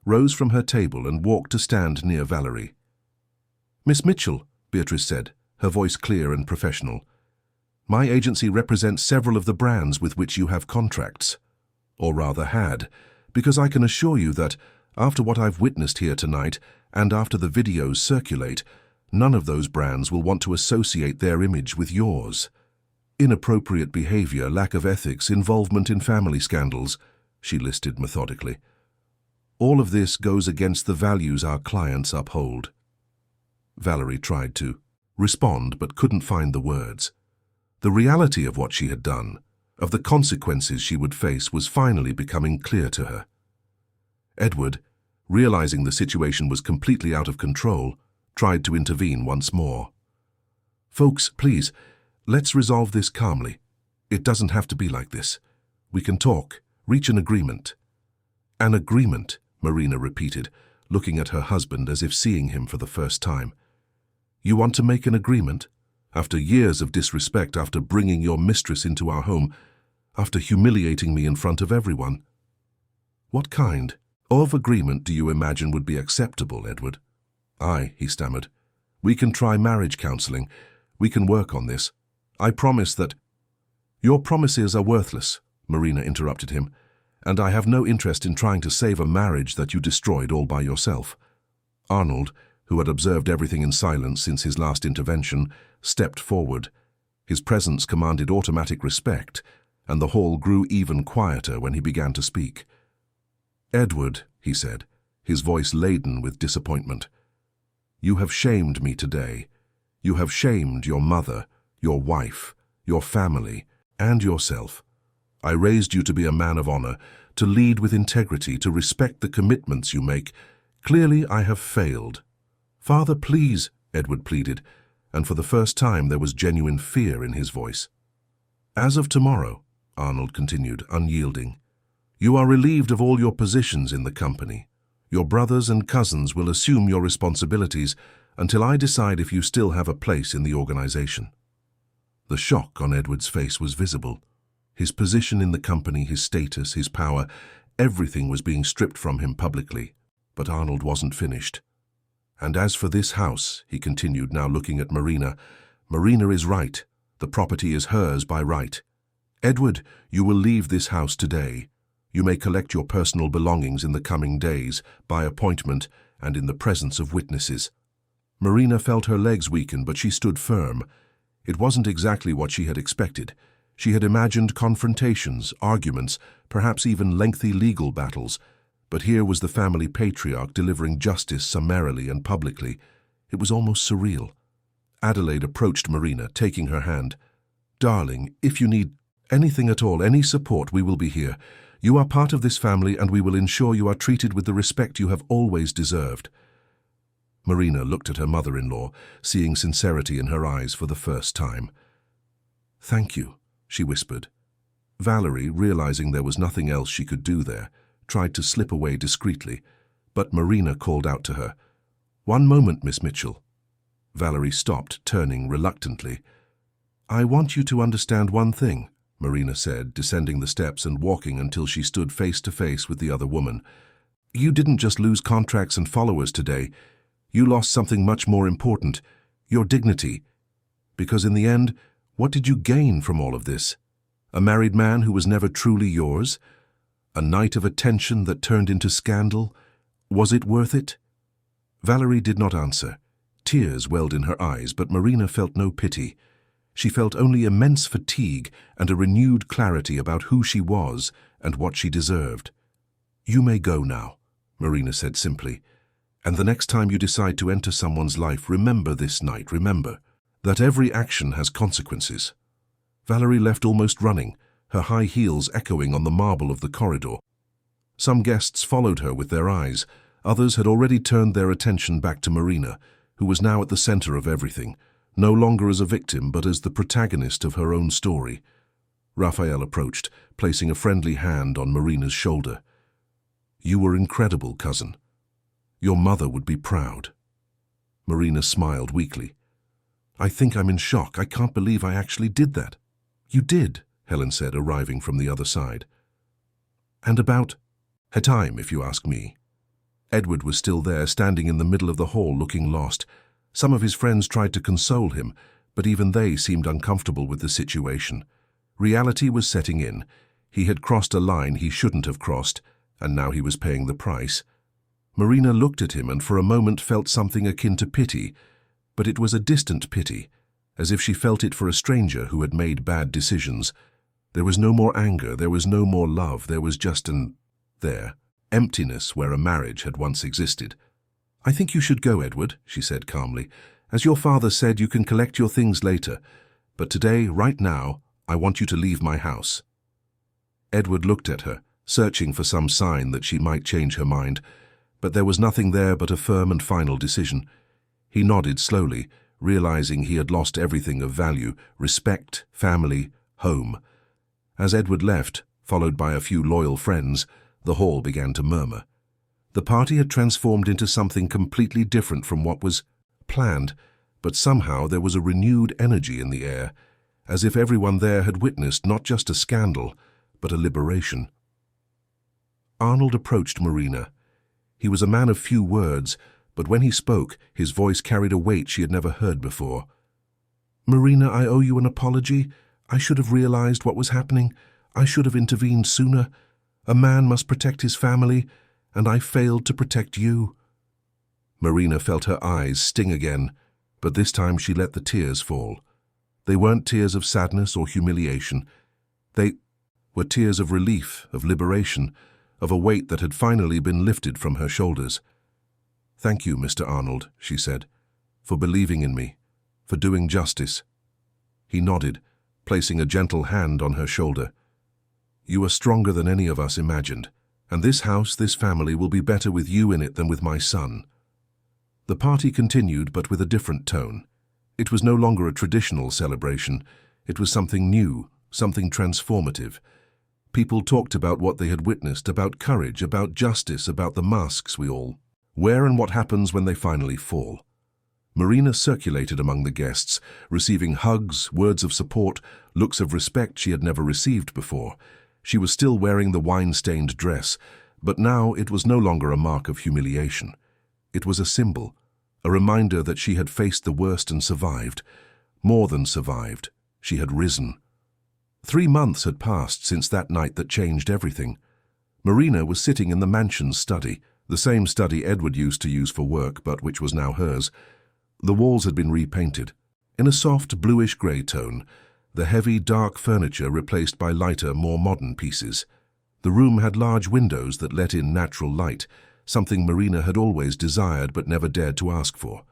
rose from her table and walked to stand near Valerie. Miss Mitchell, Beatrice said, her voice clear and professional. My agency represents several of the brands with which you have contracts, or rather had, because I can assure you that, after what I've witnessed here tonight, and after the videos circulate, none of those brands will want to associate their image with yours. Inappropriate behavior, lack of ethics, involvement in family scandals, she listed methodically. All of this goes against the values our clients uphold. Valerie tried to respond but couldn't find the words. The reality of what she had done, of the consequences she would face, was finally becoming clear to her. Edward, realizing the situation was completely out of control, tried to intervene once more. Folks, please, let's resolve this calmly. It doesn't have to be like this. We can talk, reach an agreement. An agreement, Marina repeated, looking at her husband as if seeing him for the first time. You want to make an agreement? After years of disrespect, after bringing your mistress into our home, after humiliating me in front of everyone? What kind of agreement do you imagine would be acceptable, Edward? He stammered. We can try marriage counseling. We can work on this. I promise that... Your promises are worthless, Marina interrupted him, and I have no interest in trying to save a marriage that you destroyed all by yourself. Arnold, who had observed everything in silence since his last intervention, stepped forward. His presence commanded automatic respect, and the hall grew even quieter when he began to speak. Edward, he said, his voice laden with disappointment, you have shamed me today. You have shamed your mother, your wife, your family, and yourself. I raised you to be a man of honor, to lead with integrity, to respect the commitments you make. Clearly, I have failed. Father, please, Edward pleaded, and for the first time there was genuine fear in his voice. As of tomorrow, Arnold continued, unyielding, you are relieved of all your positions in the company. Your brothers and cousins will assume your responsibilities until I decide if you still have a place in the organization. The shock on Edward's face was visible. His position in the company, his status, his power, everything was being stripped from him publicly. But Arnold wasn't finished. And as for this house, he continued, now looking at Marina, Marina is right. The property is hers by right. Edward, you will leave this house today. You may collect your personal belongings in the coming days, by appointment and in the presence of witnesses. Marina felt her legs weaken, but she stood firm. It wasn't exactly what she had expected. She had imagined confrontations, arguments, perhaps even lengthy legal battles. But here was the family patriarch delivering justice summarily and publicly. It was almost surreal. Adelaide approached Marina, taking her hand. Darling, if you need anything at all, any support, we will be here. You are part of this family, and we will ensure you are treated with the respect you have always deserved. Marina looked at her mother-in-law, seeing sincerity in her eyes for the first time. Thank you, she whispered. Valerie, realizing there was nothing else she could do there, tried to slip away discreetly, but Marina called out to her. "One moment, Miss Mitchell." Valerie stopped, turning reluctantly. "I want you to understand one thing," Marina said, descending the steps and walking until she stood face to face with the other woman. "You didn't just lose contracts and followers today. You lost something much more important, your dignity. Because in the end, what did you gain from all of this? A married man who was never truly yours? A night of attention that turned into scandal? Was it worth it?" Valerie did not answer. Tears welled in her eyes, but Marina felt no pity. She felt only immense fatigue and a renewed clarity about who she was and what she deserved. "You may go now," Marina said simply. "And the next time you decide to enter someone's life, remember this night, remember that every action has consequences." Valerie left almost running, her high heels echoing on the marble of the corridor. Some guests followed her with their eyes. Others had already turned their attention back to Marina, who was now at the center of everything, no longer as a victim but as the protagonist of her own story. Raphael approached, placing a friendly hand on Marina's shoulder. "You were incredible, cousin. Your mother would be proud." Marina smiled weakly. "I think I'm in shock. I can't believe I actually did that." "You did," Helen said, arriving from the other side. "And about her time, if you ask me." Edward was still there, standing in the middle of the hall, looking lost. Some of his friends tried to console him, but even they seemed uncomfortable with the situation. Reality was setting in. He had crossed a line he shouldn't have crossed, and now he was paying the price. Marina looked at him and for a moment felt something akin to pity, but it was a distant pity, as if she felt it for a stranger who had made bad decisions. There was no more anger, there was no more love, there was just emptiness where a marriage had once existed. "I think you should go, Edward," she said calmly. "As your father said, you can collect your things later. But today, right now, I want you to leave my house." Edward looked at her, searching for some sign that she might change her mind, but there was nothing there but a firm and final decision. He nodded slowly, realizing he had lost everything of value: respect, family, home. As Edward left, followed by a few loyal friends, the hall began to murmur. The party had transformed into something completely different from what was planned, but somehow there was a renewed energy in the air, as if everyone there had witnessed not just a scandal, but a liberation. Arnold approached Marina. He was a man of few words, but when he spoke, his voice carried a weight she had never heard before. "Marina, I owe you an apology. I should have realized what was happening. I should have intervened sooner. A man must protect his family, and I failed to protect you." Marina felt her eyes sting again, but this time she let the tears fall. They weren't tears of sadness or humiliation. They were tears of relief, of liberation, of a weight that had finally been lifted from her shoulders. "Thank you, Mr. Arnold," she said, "for believing in me, for doing justice." He nodded, placing a gentle hand on her shoulder. "You are stronger than any of us imagined, and this house, this family, will be better with you in it than with my son." The party continued, but with a different tone. It was no longer a traditional celebration. It was something new, something transformative. People talked about what they had witnessed, about courage, about justice, about the masks we all wear and what happens when they finally fall. Marina circulated among the guests, receiving hugs, words of support, looks of respect she had never received before. She was still wearing the wine-stained dress, but now it was no longer a mark of humiliation. It was a symbol, a reminder that she had faced the worst and survived. More than survived, she had risen. 3 months had passed since that night that changed everything. Marina was sitting in the mansion's study, the same study Edward used to use for work, but which was now hers. The walls had been repainted, in a soft bluish-grey tone, the heavy, dark furniture replaced by lighter, more modern pieces. The room had large windows that let in natural light, something Marina had always desired but never dared to ask for.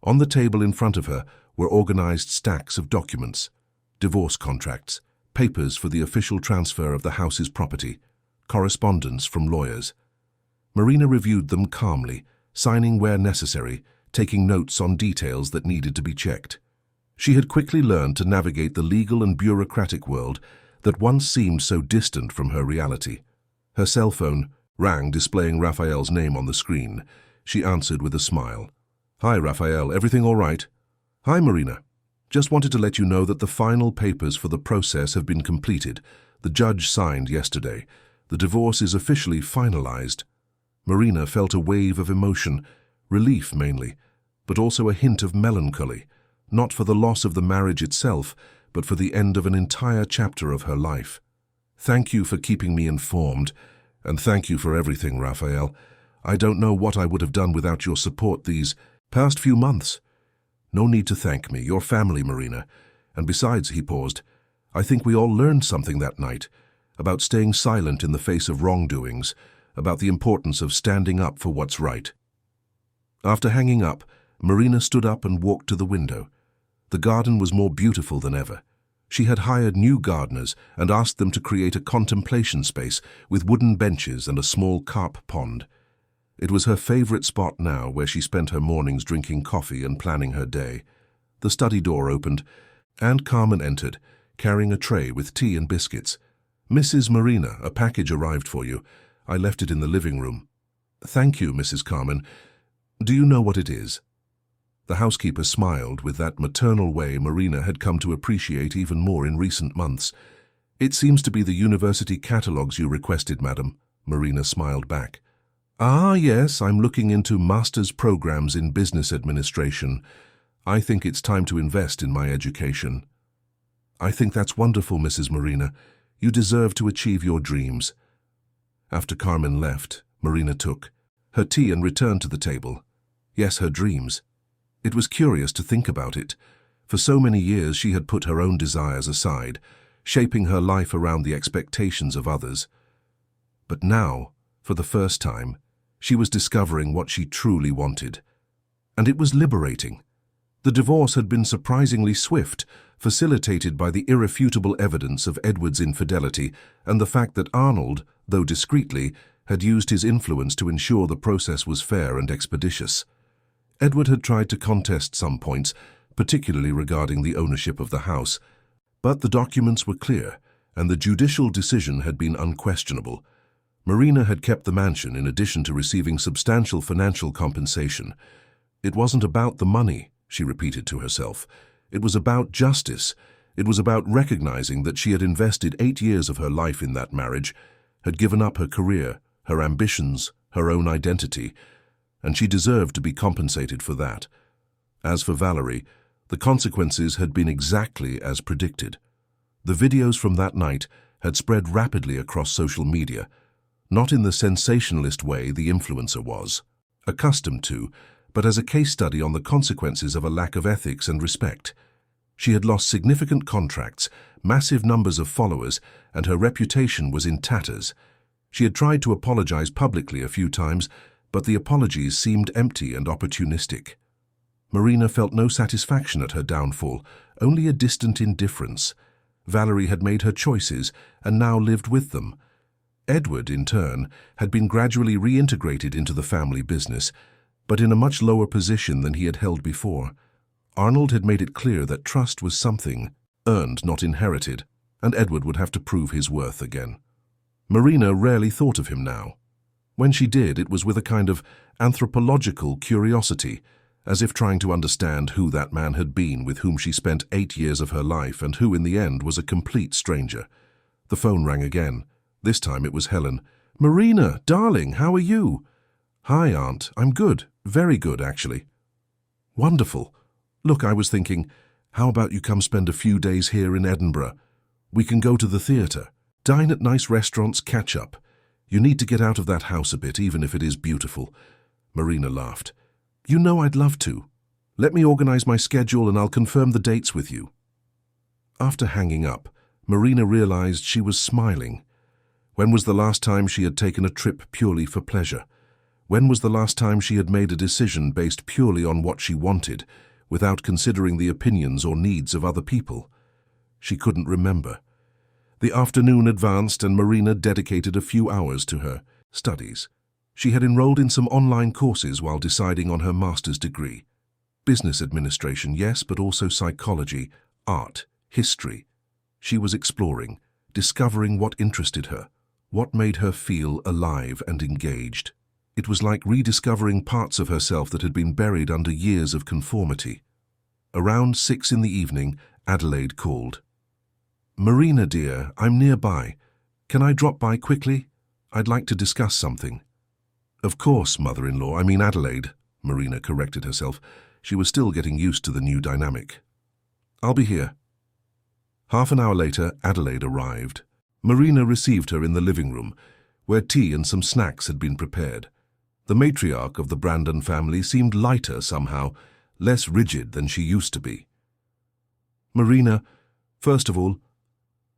On the table in front of her were organized stacks of documents: divorce contracts, papers for the official transfer of the house's property, correspondence from lawyers. Marina reviewed them calmly, signing where necessary, taking notes on details that needed to be checked. She had quickly learned to navigate the legal and bureaucratic world that once seemed so distant from her reality. Her cell phone, rang, displaying Raphael's name on the screen. She answered with a smile. "Hi, Raphael. Everything all right?" "Hi, Marina. Just wanted to let you know that the final papers for the process have been completed. The judge signed yesterday. The divorce is officially finalized." Marina felt a wave of emotion, relief mainly, but also a hint of melancholy, not for the loss of the marriage itself, but for the end of an entire chapter of her life. "Thank you for keeping me informed, and thank you for everything, Raphael. I don't know what I would have done without your support these past few months." "No need to thank me, your family, Marina. And besides," he paused, "I think we all learned something that night, about staying silent in the face of wrongdoings, about the importance of standing up for what's right." After hanging up, Marina stood up and walked to the window. The garden was more beautiful than ever. She had hired new gardeners and asked them to create a contemplation space with wooden benches and a small carp pond. It was her favorite spot now, where she spent her mornings drinking coffee and planning her day. The study door opened, and Carmen entered, carrying a tray with tea and biscuits. "Mrs. Marina, a package arrived for you. I left it in the living room." "Thank you, Mrs. Carmen. Do you know what it is?" The housekeeper smiled with that maternal way Marina had come to appreciate even more in recent months. "It seems to be the university catalogues you requested, madam," Marina smiled back. "Ah, yes, I'm looking into master's programs in business administration. I think it's time to invest in my education." "I think that's wonderful, Mrs. Marina. You deserve to achieve your dreams." After Carmen left, Marina took her tea and returned to the table. Yes, her dreams. It was curious to think about it. For so many years she had put her own desires aside, shaping her life around the expectations of others. But now, for the first time, she was discovering what she truly wanted. And it was liberating. The divorce had been surprisingly swift, facilitated by the irrefutable evidence of Edward's infidelity and the fact that Arnold, though discreetly, had used his influence to ensure the process was fair and expeditious. Edward had tried to contest some points, particularly regarding the ownership of the house, but the documents were clear, and the judicial decision had been unquestionable. Marina had kept the mansion in addition to receiving substantial financial compensation. It wasn't about the money, she repeated to herself. It was about justice. It was about recognizing that she had invested 8 years of her life in that marriage, had given up her career, her ambitions, her own identity, and she deserved to be compensated for that. As for Valerie, the consequences had been exactly as predicted. The videos from that night had spread rapidly across social media, not in the sensationalist way the influencer was accustomed to, but as a case study on the consequences of a lack of ethics and respect. She had lost significant contracts, massive numbers of followers, and her reputation was in tatters. She had tried to apologize publicly a few times, but the apologies seemed empty and opportunistic. Marina felt no satisfaction at her downfall, only a distant indifference. Valerie had made her choices and now lived with them. Edward, in turn, had been gradually reintegrated into the family business, but in a much lower position than he had held before. Arnold had made it clear that trust was something earned, not inherited, and Edward would have to prove his worth again. Marina rarely thought of him now. When she did, it was with a kind of anthropological curiosity, as if trying to understand who that man had been with whom she spent 8 years of her life and who in the end was a complete stranger. The phone rang again. This time it was Helen. "Marina, darling, how are you?" "Hi, Aunt. I'm good. Very good, actually." "Wonderful. Look, I was thinking, how about you come spend a few days here in Edinburgh? We can go to the theatre, dine at nice restaurants, catch up. You need to get out of that house a bit, even if it is beautiful." Marina laughed. "You know I'd love to. Let me organize my schedule and I'll confirm the dates with you." After hanging up, Marina realized she was smiling. When was the last time she had taken a trip purely for pleasure? When was the last time she had made a decision based purely on what she wanted, without considering the opinions or needs of other people? She couldn't remember. The afternoon advanced and Marina dedicated a few hours to her studies. She had enrolled in some online courses while deciding on her master's degree. Business administration, yes, but also psychology, art, history. She was exploring, discovering what interested her. What made her feel alive and engaged? It was like rediscovering parts of herself that had been buried under years of conformity. Around 6 in the evening, Adelaide called. "Marina, dear, I'm nearby. Can I drop by quickly? I'd like to discuss something." "Of course, mother-in-law, I mean Adelaide," Marina corrected herself. She was still getting used to the new dynamic. "I'll be here." Half an hour later, Adelaide arrived. Marina received her in the living room, where tea and some snacks had been prepared. The matriarch of the Brandon family seemed lighter somehow, less rigid than she used to be. "Marina, first of all,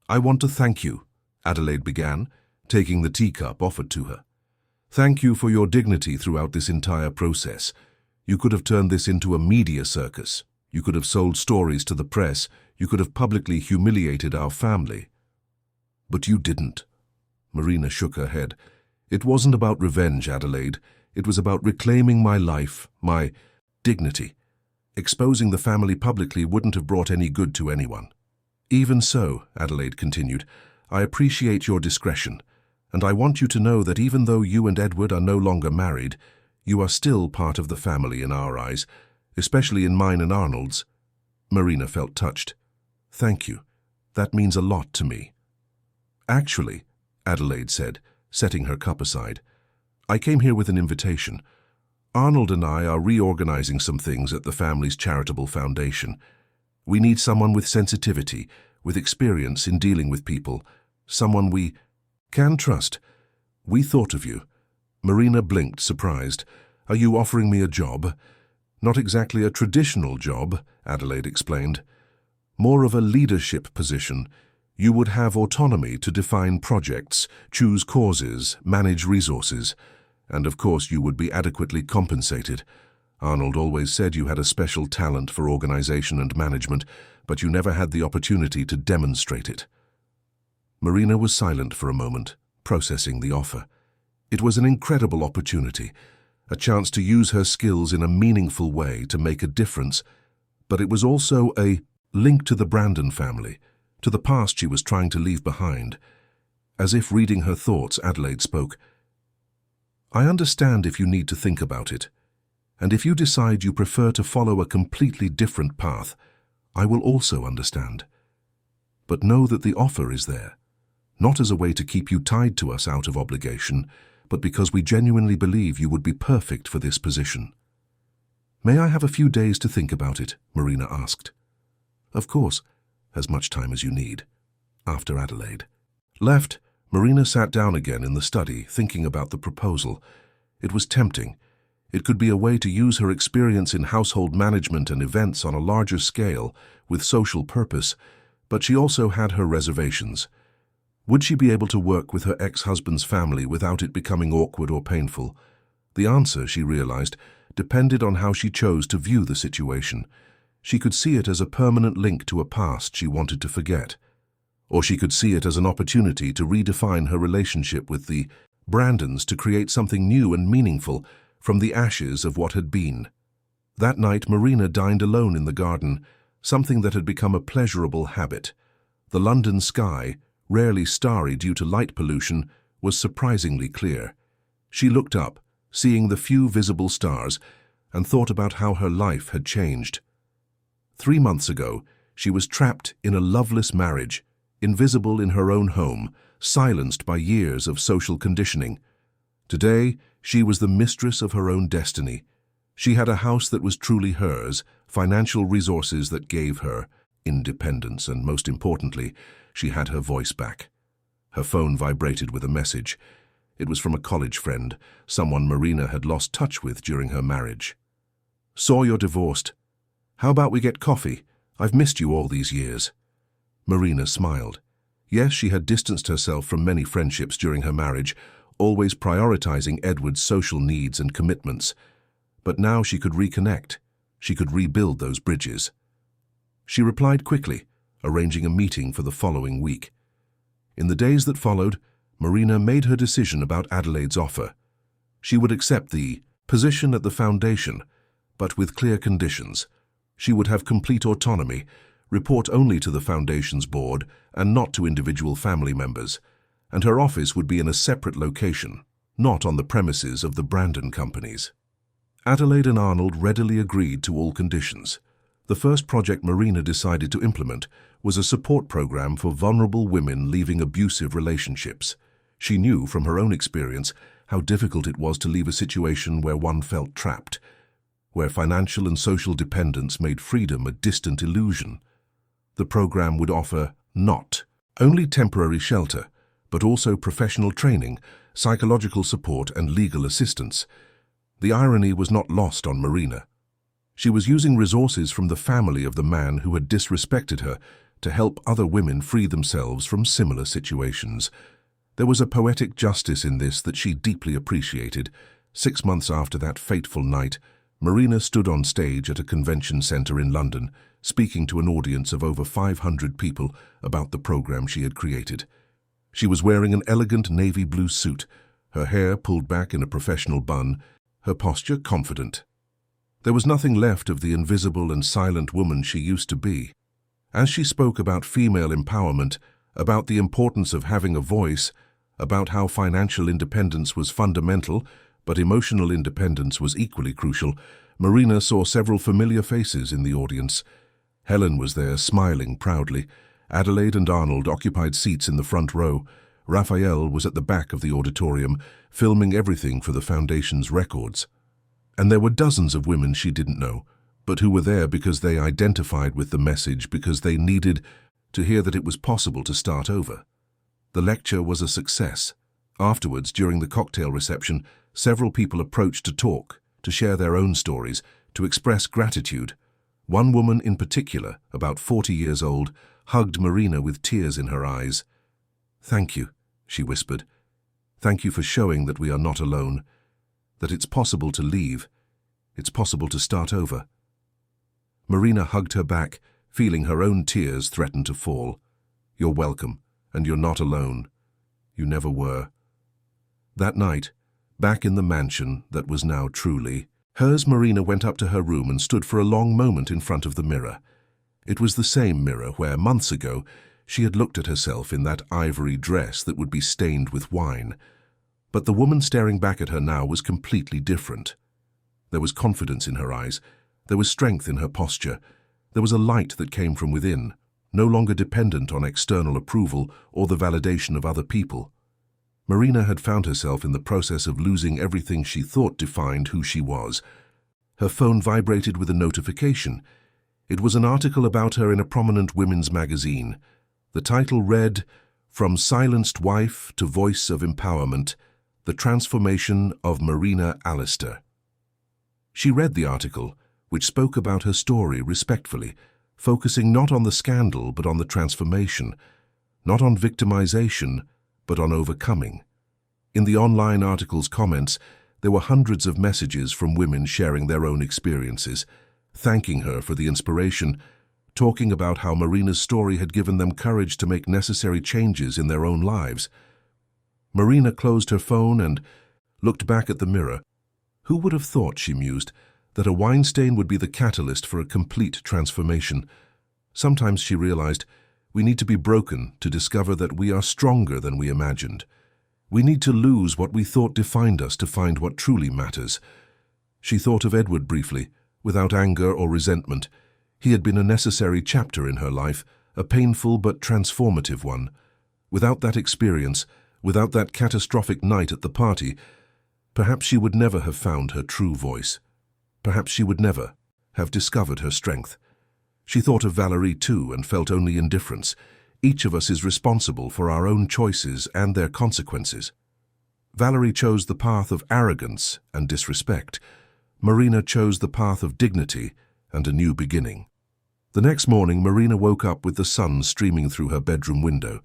I want to thank you," Adelaide began, taking the teacup offered to her. "Thank you for your dignity throughout this entire process. You could have turned this into a media circus. You could have sold stories to the press. You could have publicly humiliated our family. But you didn't." Marina shook her head. "It wasn't about revenge, Adelaide. It was about reclaiming my life, my dignity. Exposing the family publicly wouldn't have brought any good to anyone." "Even so," Adelaide continued, "I appreciate your discretion, and I want you to know that even though you and Edward are no longer married, you are still part of the family in our eyes, especially in mine and Arnold's." Marina felt touched. "Thank you. That means a lot to me." "Actually," Adelaide said, setting her cup aside, "I came here with an invitation. Arnold and I are reorganizing some things at the family's charitable foundation. We need someone with sensitivity, with experience in dealing with people, someone we can trust. We thought of you." Marina blinked, surprised. "Are you offering me a job?" "Not exactly a traditional job," Adelaide explained. "More of a leadership position. You would have autonomy to define projects, choose causes, manage resources. And of course you would be adequately compensated. Arnold always said you had a special talent for organization and management, but you never had the opportunity to demonstrate it." Marina was silent for a moment, processing the offer. It was an incredible opportunity, a chance to use her skills in a meaningful way to make a difference, but it was also a link to the Brandon family, to the past she was trying to leave behind. As if reading her thoughts, Adelaide spoke. "I understand if you need to think about it, and if you decide you prefer to follow a completely different path, I will also understand. But know that the offer is there, not as a way to keep you tied to us out of obligation, but because we genuinely believe you would be perfect for this position." "May I have a few days to think about it?" Marina asked. "Of course, as much time as you need." After Adelaide left, Marina sat down again in the study, thinking about the proposal. It was tempting. It could be a way to use her experience in household management and events on a larger scale, with social purpose, but she also had her reservations. Would she be able to work with her ex-husband's family without it becoming awkward or painful? The answer, she realized, depended on how she chose to view the situation. She could see it as a permanent link to a past she wanted to forget. Or she could see it as an opportunity to redefine her relationship with the Brandons, to create something new and meaningful from the ashes of what had been. That night, Marina dined alone in the garden, something that had become a pleasurable habit. The London sky, rarely starry due to light pollution, was surprisingly clear. She looked up, seeing the few visible stars, and thought about how her life had changed. 3 months ago, she was trapped in a loveless marriage, invisible in her own home, silenced by years of social conditioning. Today, she was the mistress of her own destiny. She had a house that was truly hers, financial resources that gave her independence, and most importantly, she had her voice back. Her phone vibrated with a message. It was from a college friend, someone Marina had lost touch with during her marriage. "Saw you're divorced. How about we get coffee? I've missed you all these years." Marina smiled. Yes, she had distanced herself from many friendships during her marriage, always prioritizing Edward's social needs and commitments. But now she could reconnect. She could rebuild those bridges. She replied quickly, arranging a meeting for the following week. In the days that followed, Marina made her decision about Adelaide's offer. She would accept the position at the foundation, but with clear conditions. She would have complete autonomy, report only to the foundation's board and not to individual family members, and her office would be in a separate location, not on the premises of the Brandon companies. Adelaide and Arnold readily agreed to all conditions. The first project Marina decided to implement was a support program for vulnerable women leaving abusive relationships. She knew from her own experience how difficult it was to leave a situation where one felt trapped, where financial and social dependence made freedom a distant illusion. The program would offer not only temporary shelter, but also professional training, psychological support, and legal assistance. The irony was not lost on Marina. She was using resources from the family of the man who had disrespected her to help other women free themselves from similar situations. There was a poetic justice in this that she deeply appreciated. 6 months after that fateful night, Marina stood on stage at a convention center in London, speaking to an audience of over 500 people about the program she had created. She was wearing an elegant navy blue suit, her hair pulled back in a professional bun, her posture confident. There was nothing left of the invisible and silent woman she used to be. As she spoke about female empowerment, about the importance of having a voice, about how financial independence was fundamental, but emotional independence was equally crucial, Marina saw several familiar faces in the audience. Helen was there, smiling proudly. Adelaide and Arnold occupied seats in the front row. Raphael was at the back of the auditorium, filming everything for the Foundation's records. And there were dozens of women she didn't know, but who were there because they identified with the message, because they needed to hear that it was possible to start over. The lecture was a success. Afterwards, during the cocktail reception, several people approached to talk, to share their own stories, to express gratitude. One woman in particular, about 40 years old, hugged Marina with tears in her eyes. "Thank you," she whispered. "Thank you for showing that we are not alone, that it's possible to leave, it's possible to start over." Marina hugged her back, feeling her own tears threaten to fall. "You're welcome, and you're not alone. You never were." That night, back in the mansion that was now truly hers, Marina went up to her room and stood for a long moment in front of the mirror. It was the same mirror where, months ago, she had looked at herself in that ivory dress that would be stained with wine. But the woman staring back at her now was completely different. There was confidence in her eyes. There was strength in her posture. There was a light that came from within, no longer dependent on external approval or the validation of other people. Marina had found herself in the process of losing everything she thought defined who she was. Her phone vibrated with a notification. It was an article about her in a prominent women's magazine. The title read, "From Silenced Wife to Voice of Empowerment, The Transformation of Marina Allister." She read the article, which spoke about her story respectfully, focusing not on the scandal but on the transformation, not on victimization but on overcoming. In the online article's comments, there were hundreds of messages from women sharing their own experiences, thanking her for the inspiration, talking about how Marina's story had given them courage to make necessary changes in their own lives. Marina closed her phone and looked back at the mirror. Who would have thought, she mused, that a wine stain would be the catalyst for a complete transformation? Sometimes, she realized, we need to be broken to discover that we are stronger than we imagined. We need to lose what we thought defined us to find what truly matters. She thought of Edward briefly, without anger or resentment. He had been a necessary chapter in her life, a painful but transformative one. Without that experience, without that catastrophic night at the party, perhaps she would never have found her true voice. Perhaps she would never have discovered her strength. She thought of Valerie too and felt only indifference. Each of us is responsible for our own choices and their consequences. Valerie chose the path of arrogance and disrespect. Marina chose the path of dignity and a new beginning. The next morning, Marina woke up with the sun streaming through her bedroom window.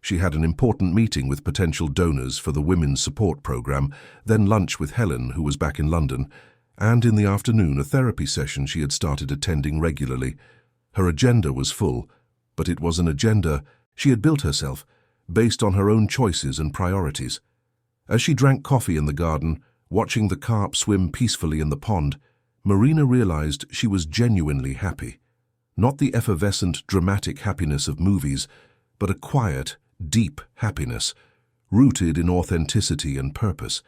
She had an important meeting with potential donors for the Women's Support Program, then lunch with Helen, who was back in London, and in the afternoon a therapy session she had started attending regularly. Her agenda was full, but it was an agenda she had built herself, based on her own choices and priorities. As she drank coffee in the garden, watching the carp swim peacefully in the pond, Marina realized she was genuinely happy. Not the effervescent, dramatic happiness of movies, but a quiet, deep happiness, rooted in authenticity and purpose.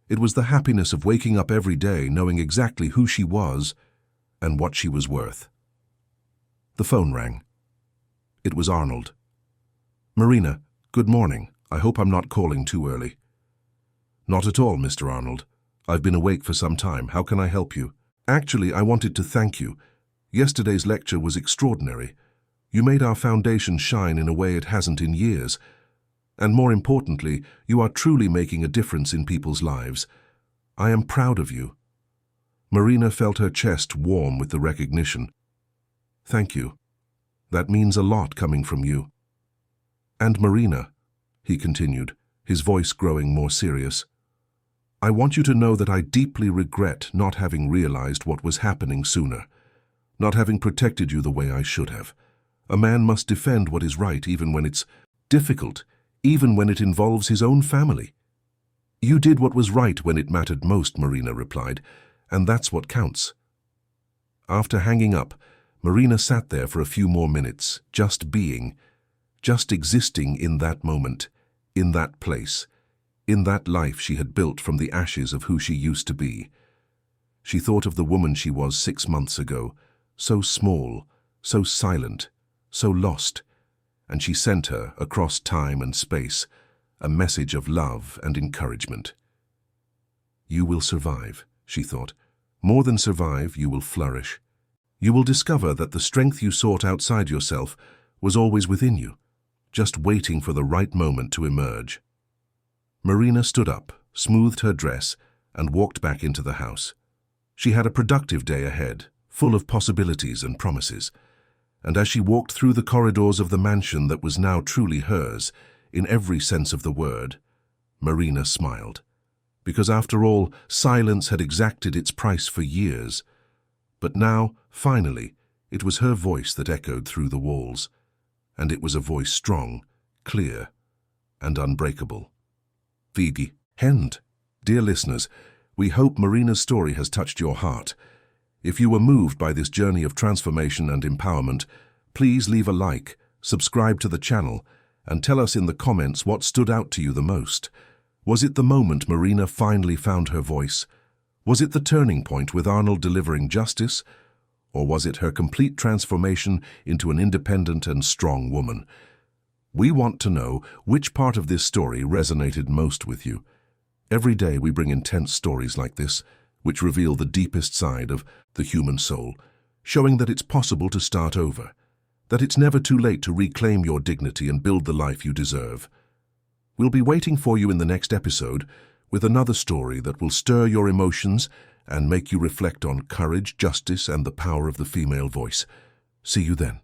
It was the happiness of waking up every day knowing exactly who she was and what she was worth. The phone rang. It was Arnold. "Marina, good morning. I hope I'm not calling too early." "Not at all, Mr. Arnold. I've been awake for some time. How can I help you?" "Actually, I wanted to thank you. Yesterday's lecture was extraordinary. You made our foundation shine in a way it hasn't in years. And more importantly, you are truly making a difference in people's lives. I am proud of you." Marina felt her chest warm with the recognition. "Thank you. That means a lot coming from you." "And Marina," he continued, his voice growing more serious, "I want you to know that I deeply regret not having realized what was happening sooner, not having protected you the way I should have. A man must defend what is right even when it's difficult, even when it involves his own family." "You did what was right when it mattered most," Marina replied, "and that's what counts." After hanging up, Marina sat there for a few more minutes, just being, just existing in that moment, in that place, in that life she had built from the ashes of who she used to be. She thought of the woman she was 6 months ago, so small, so silent, so lost, and she sent her, across time and space, a message of love and encouragement. "You will survive," she thought. "More than survive, you will flourish. You will discover that the strength you sought outside yourself was always within you, just waiting for the right moment to emerge." Marina stood up, smoothed her dress, and walked back into the house. She had a productive day ahead, full of possibilities and promises. And as she walked through the corridors of the mansion that was now truly hers, in every sense of the word, Marina smiled. Because after all, silence had exacted its price for years. But now, finally, it was her voice that echoed through the walls. And it was a voice strong, clear, and unbreakable. Vigi. End. Dear listeners, we hope Marina's story has touched your heart. If you were moved by this journey of transformation and empowerment, please leave a like, subscribe to the channel, and tell us in the comments what stood out to you the most. Was it the moment Marina finally found her voice? Was it the turning point with Arnold delivering justice? Or was it her complete transformation into an independent and strong woman? We want to know which part of this story resonated most with you. Every day we bring intense stories like this, which reveal the deepest side of the human soul, showing that it's possible to start over, that it's never too late to reclaim your dignity and build the life you deserve. We'll be waiting for you in the next episode with another story that will stir your emotions and make you reflect on courage, justice, and the power of the female voice. See you then.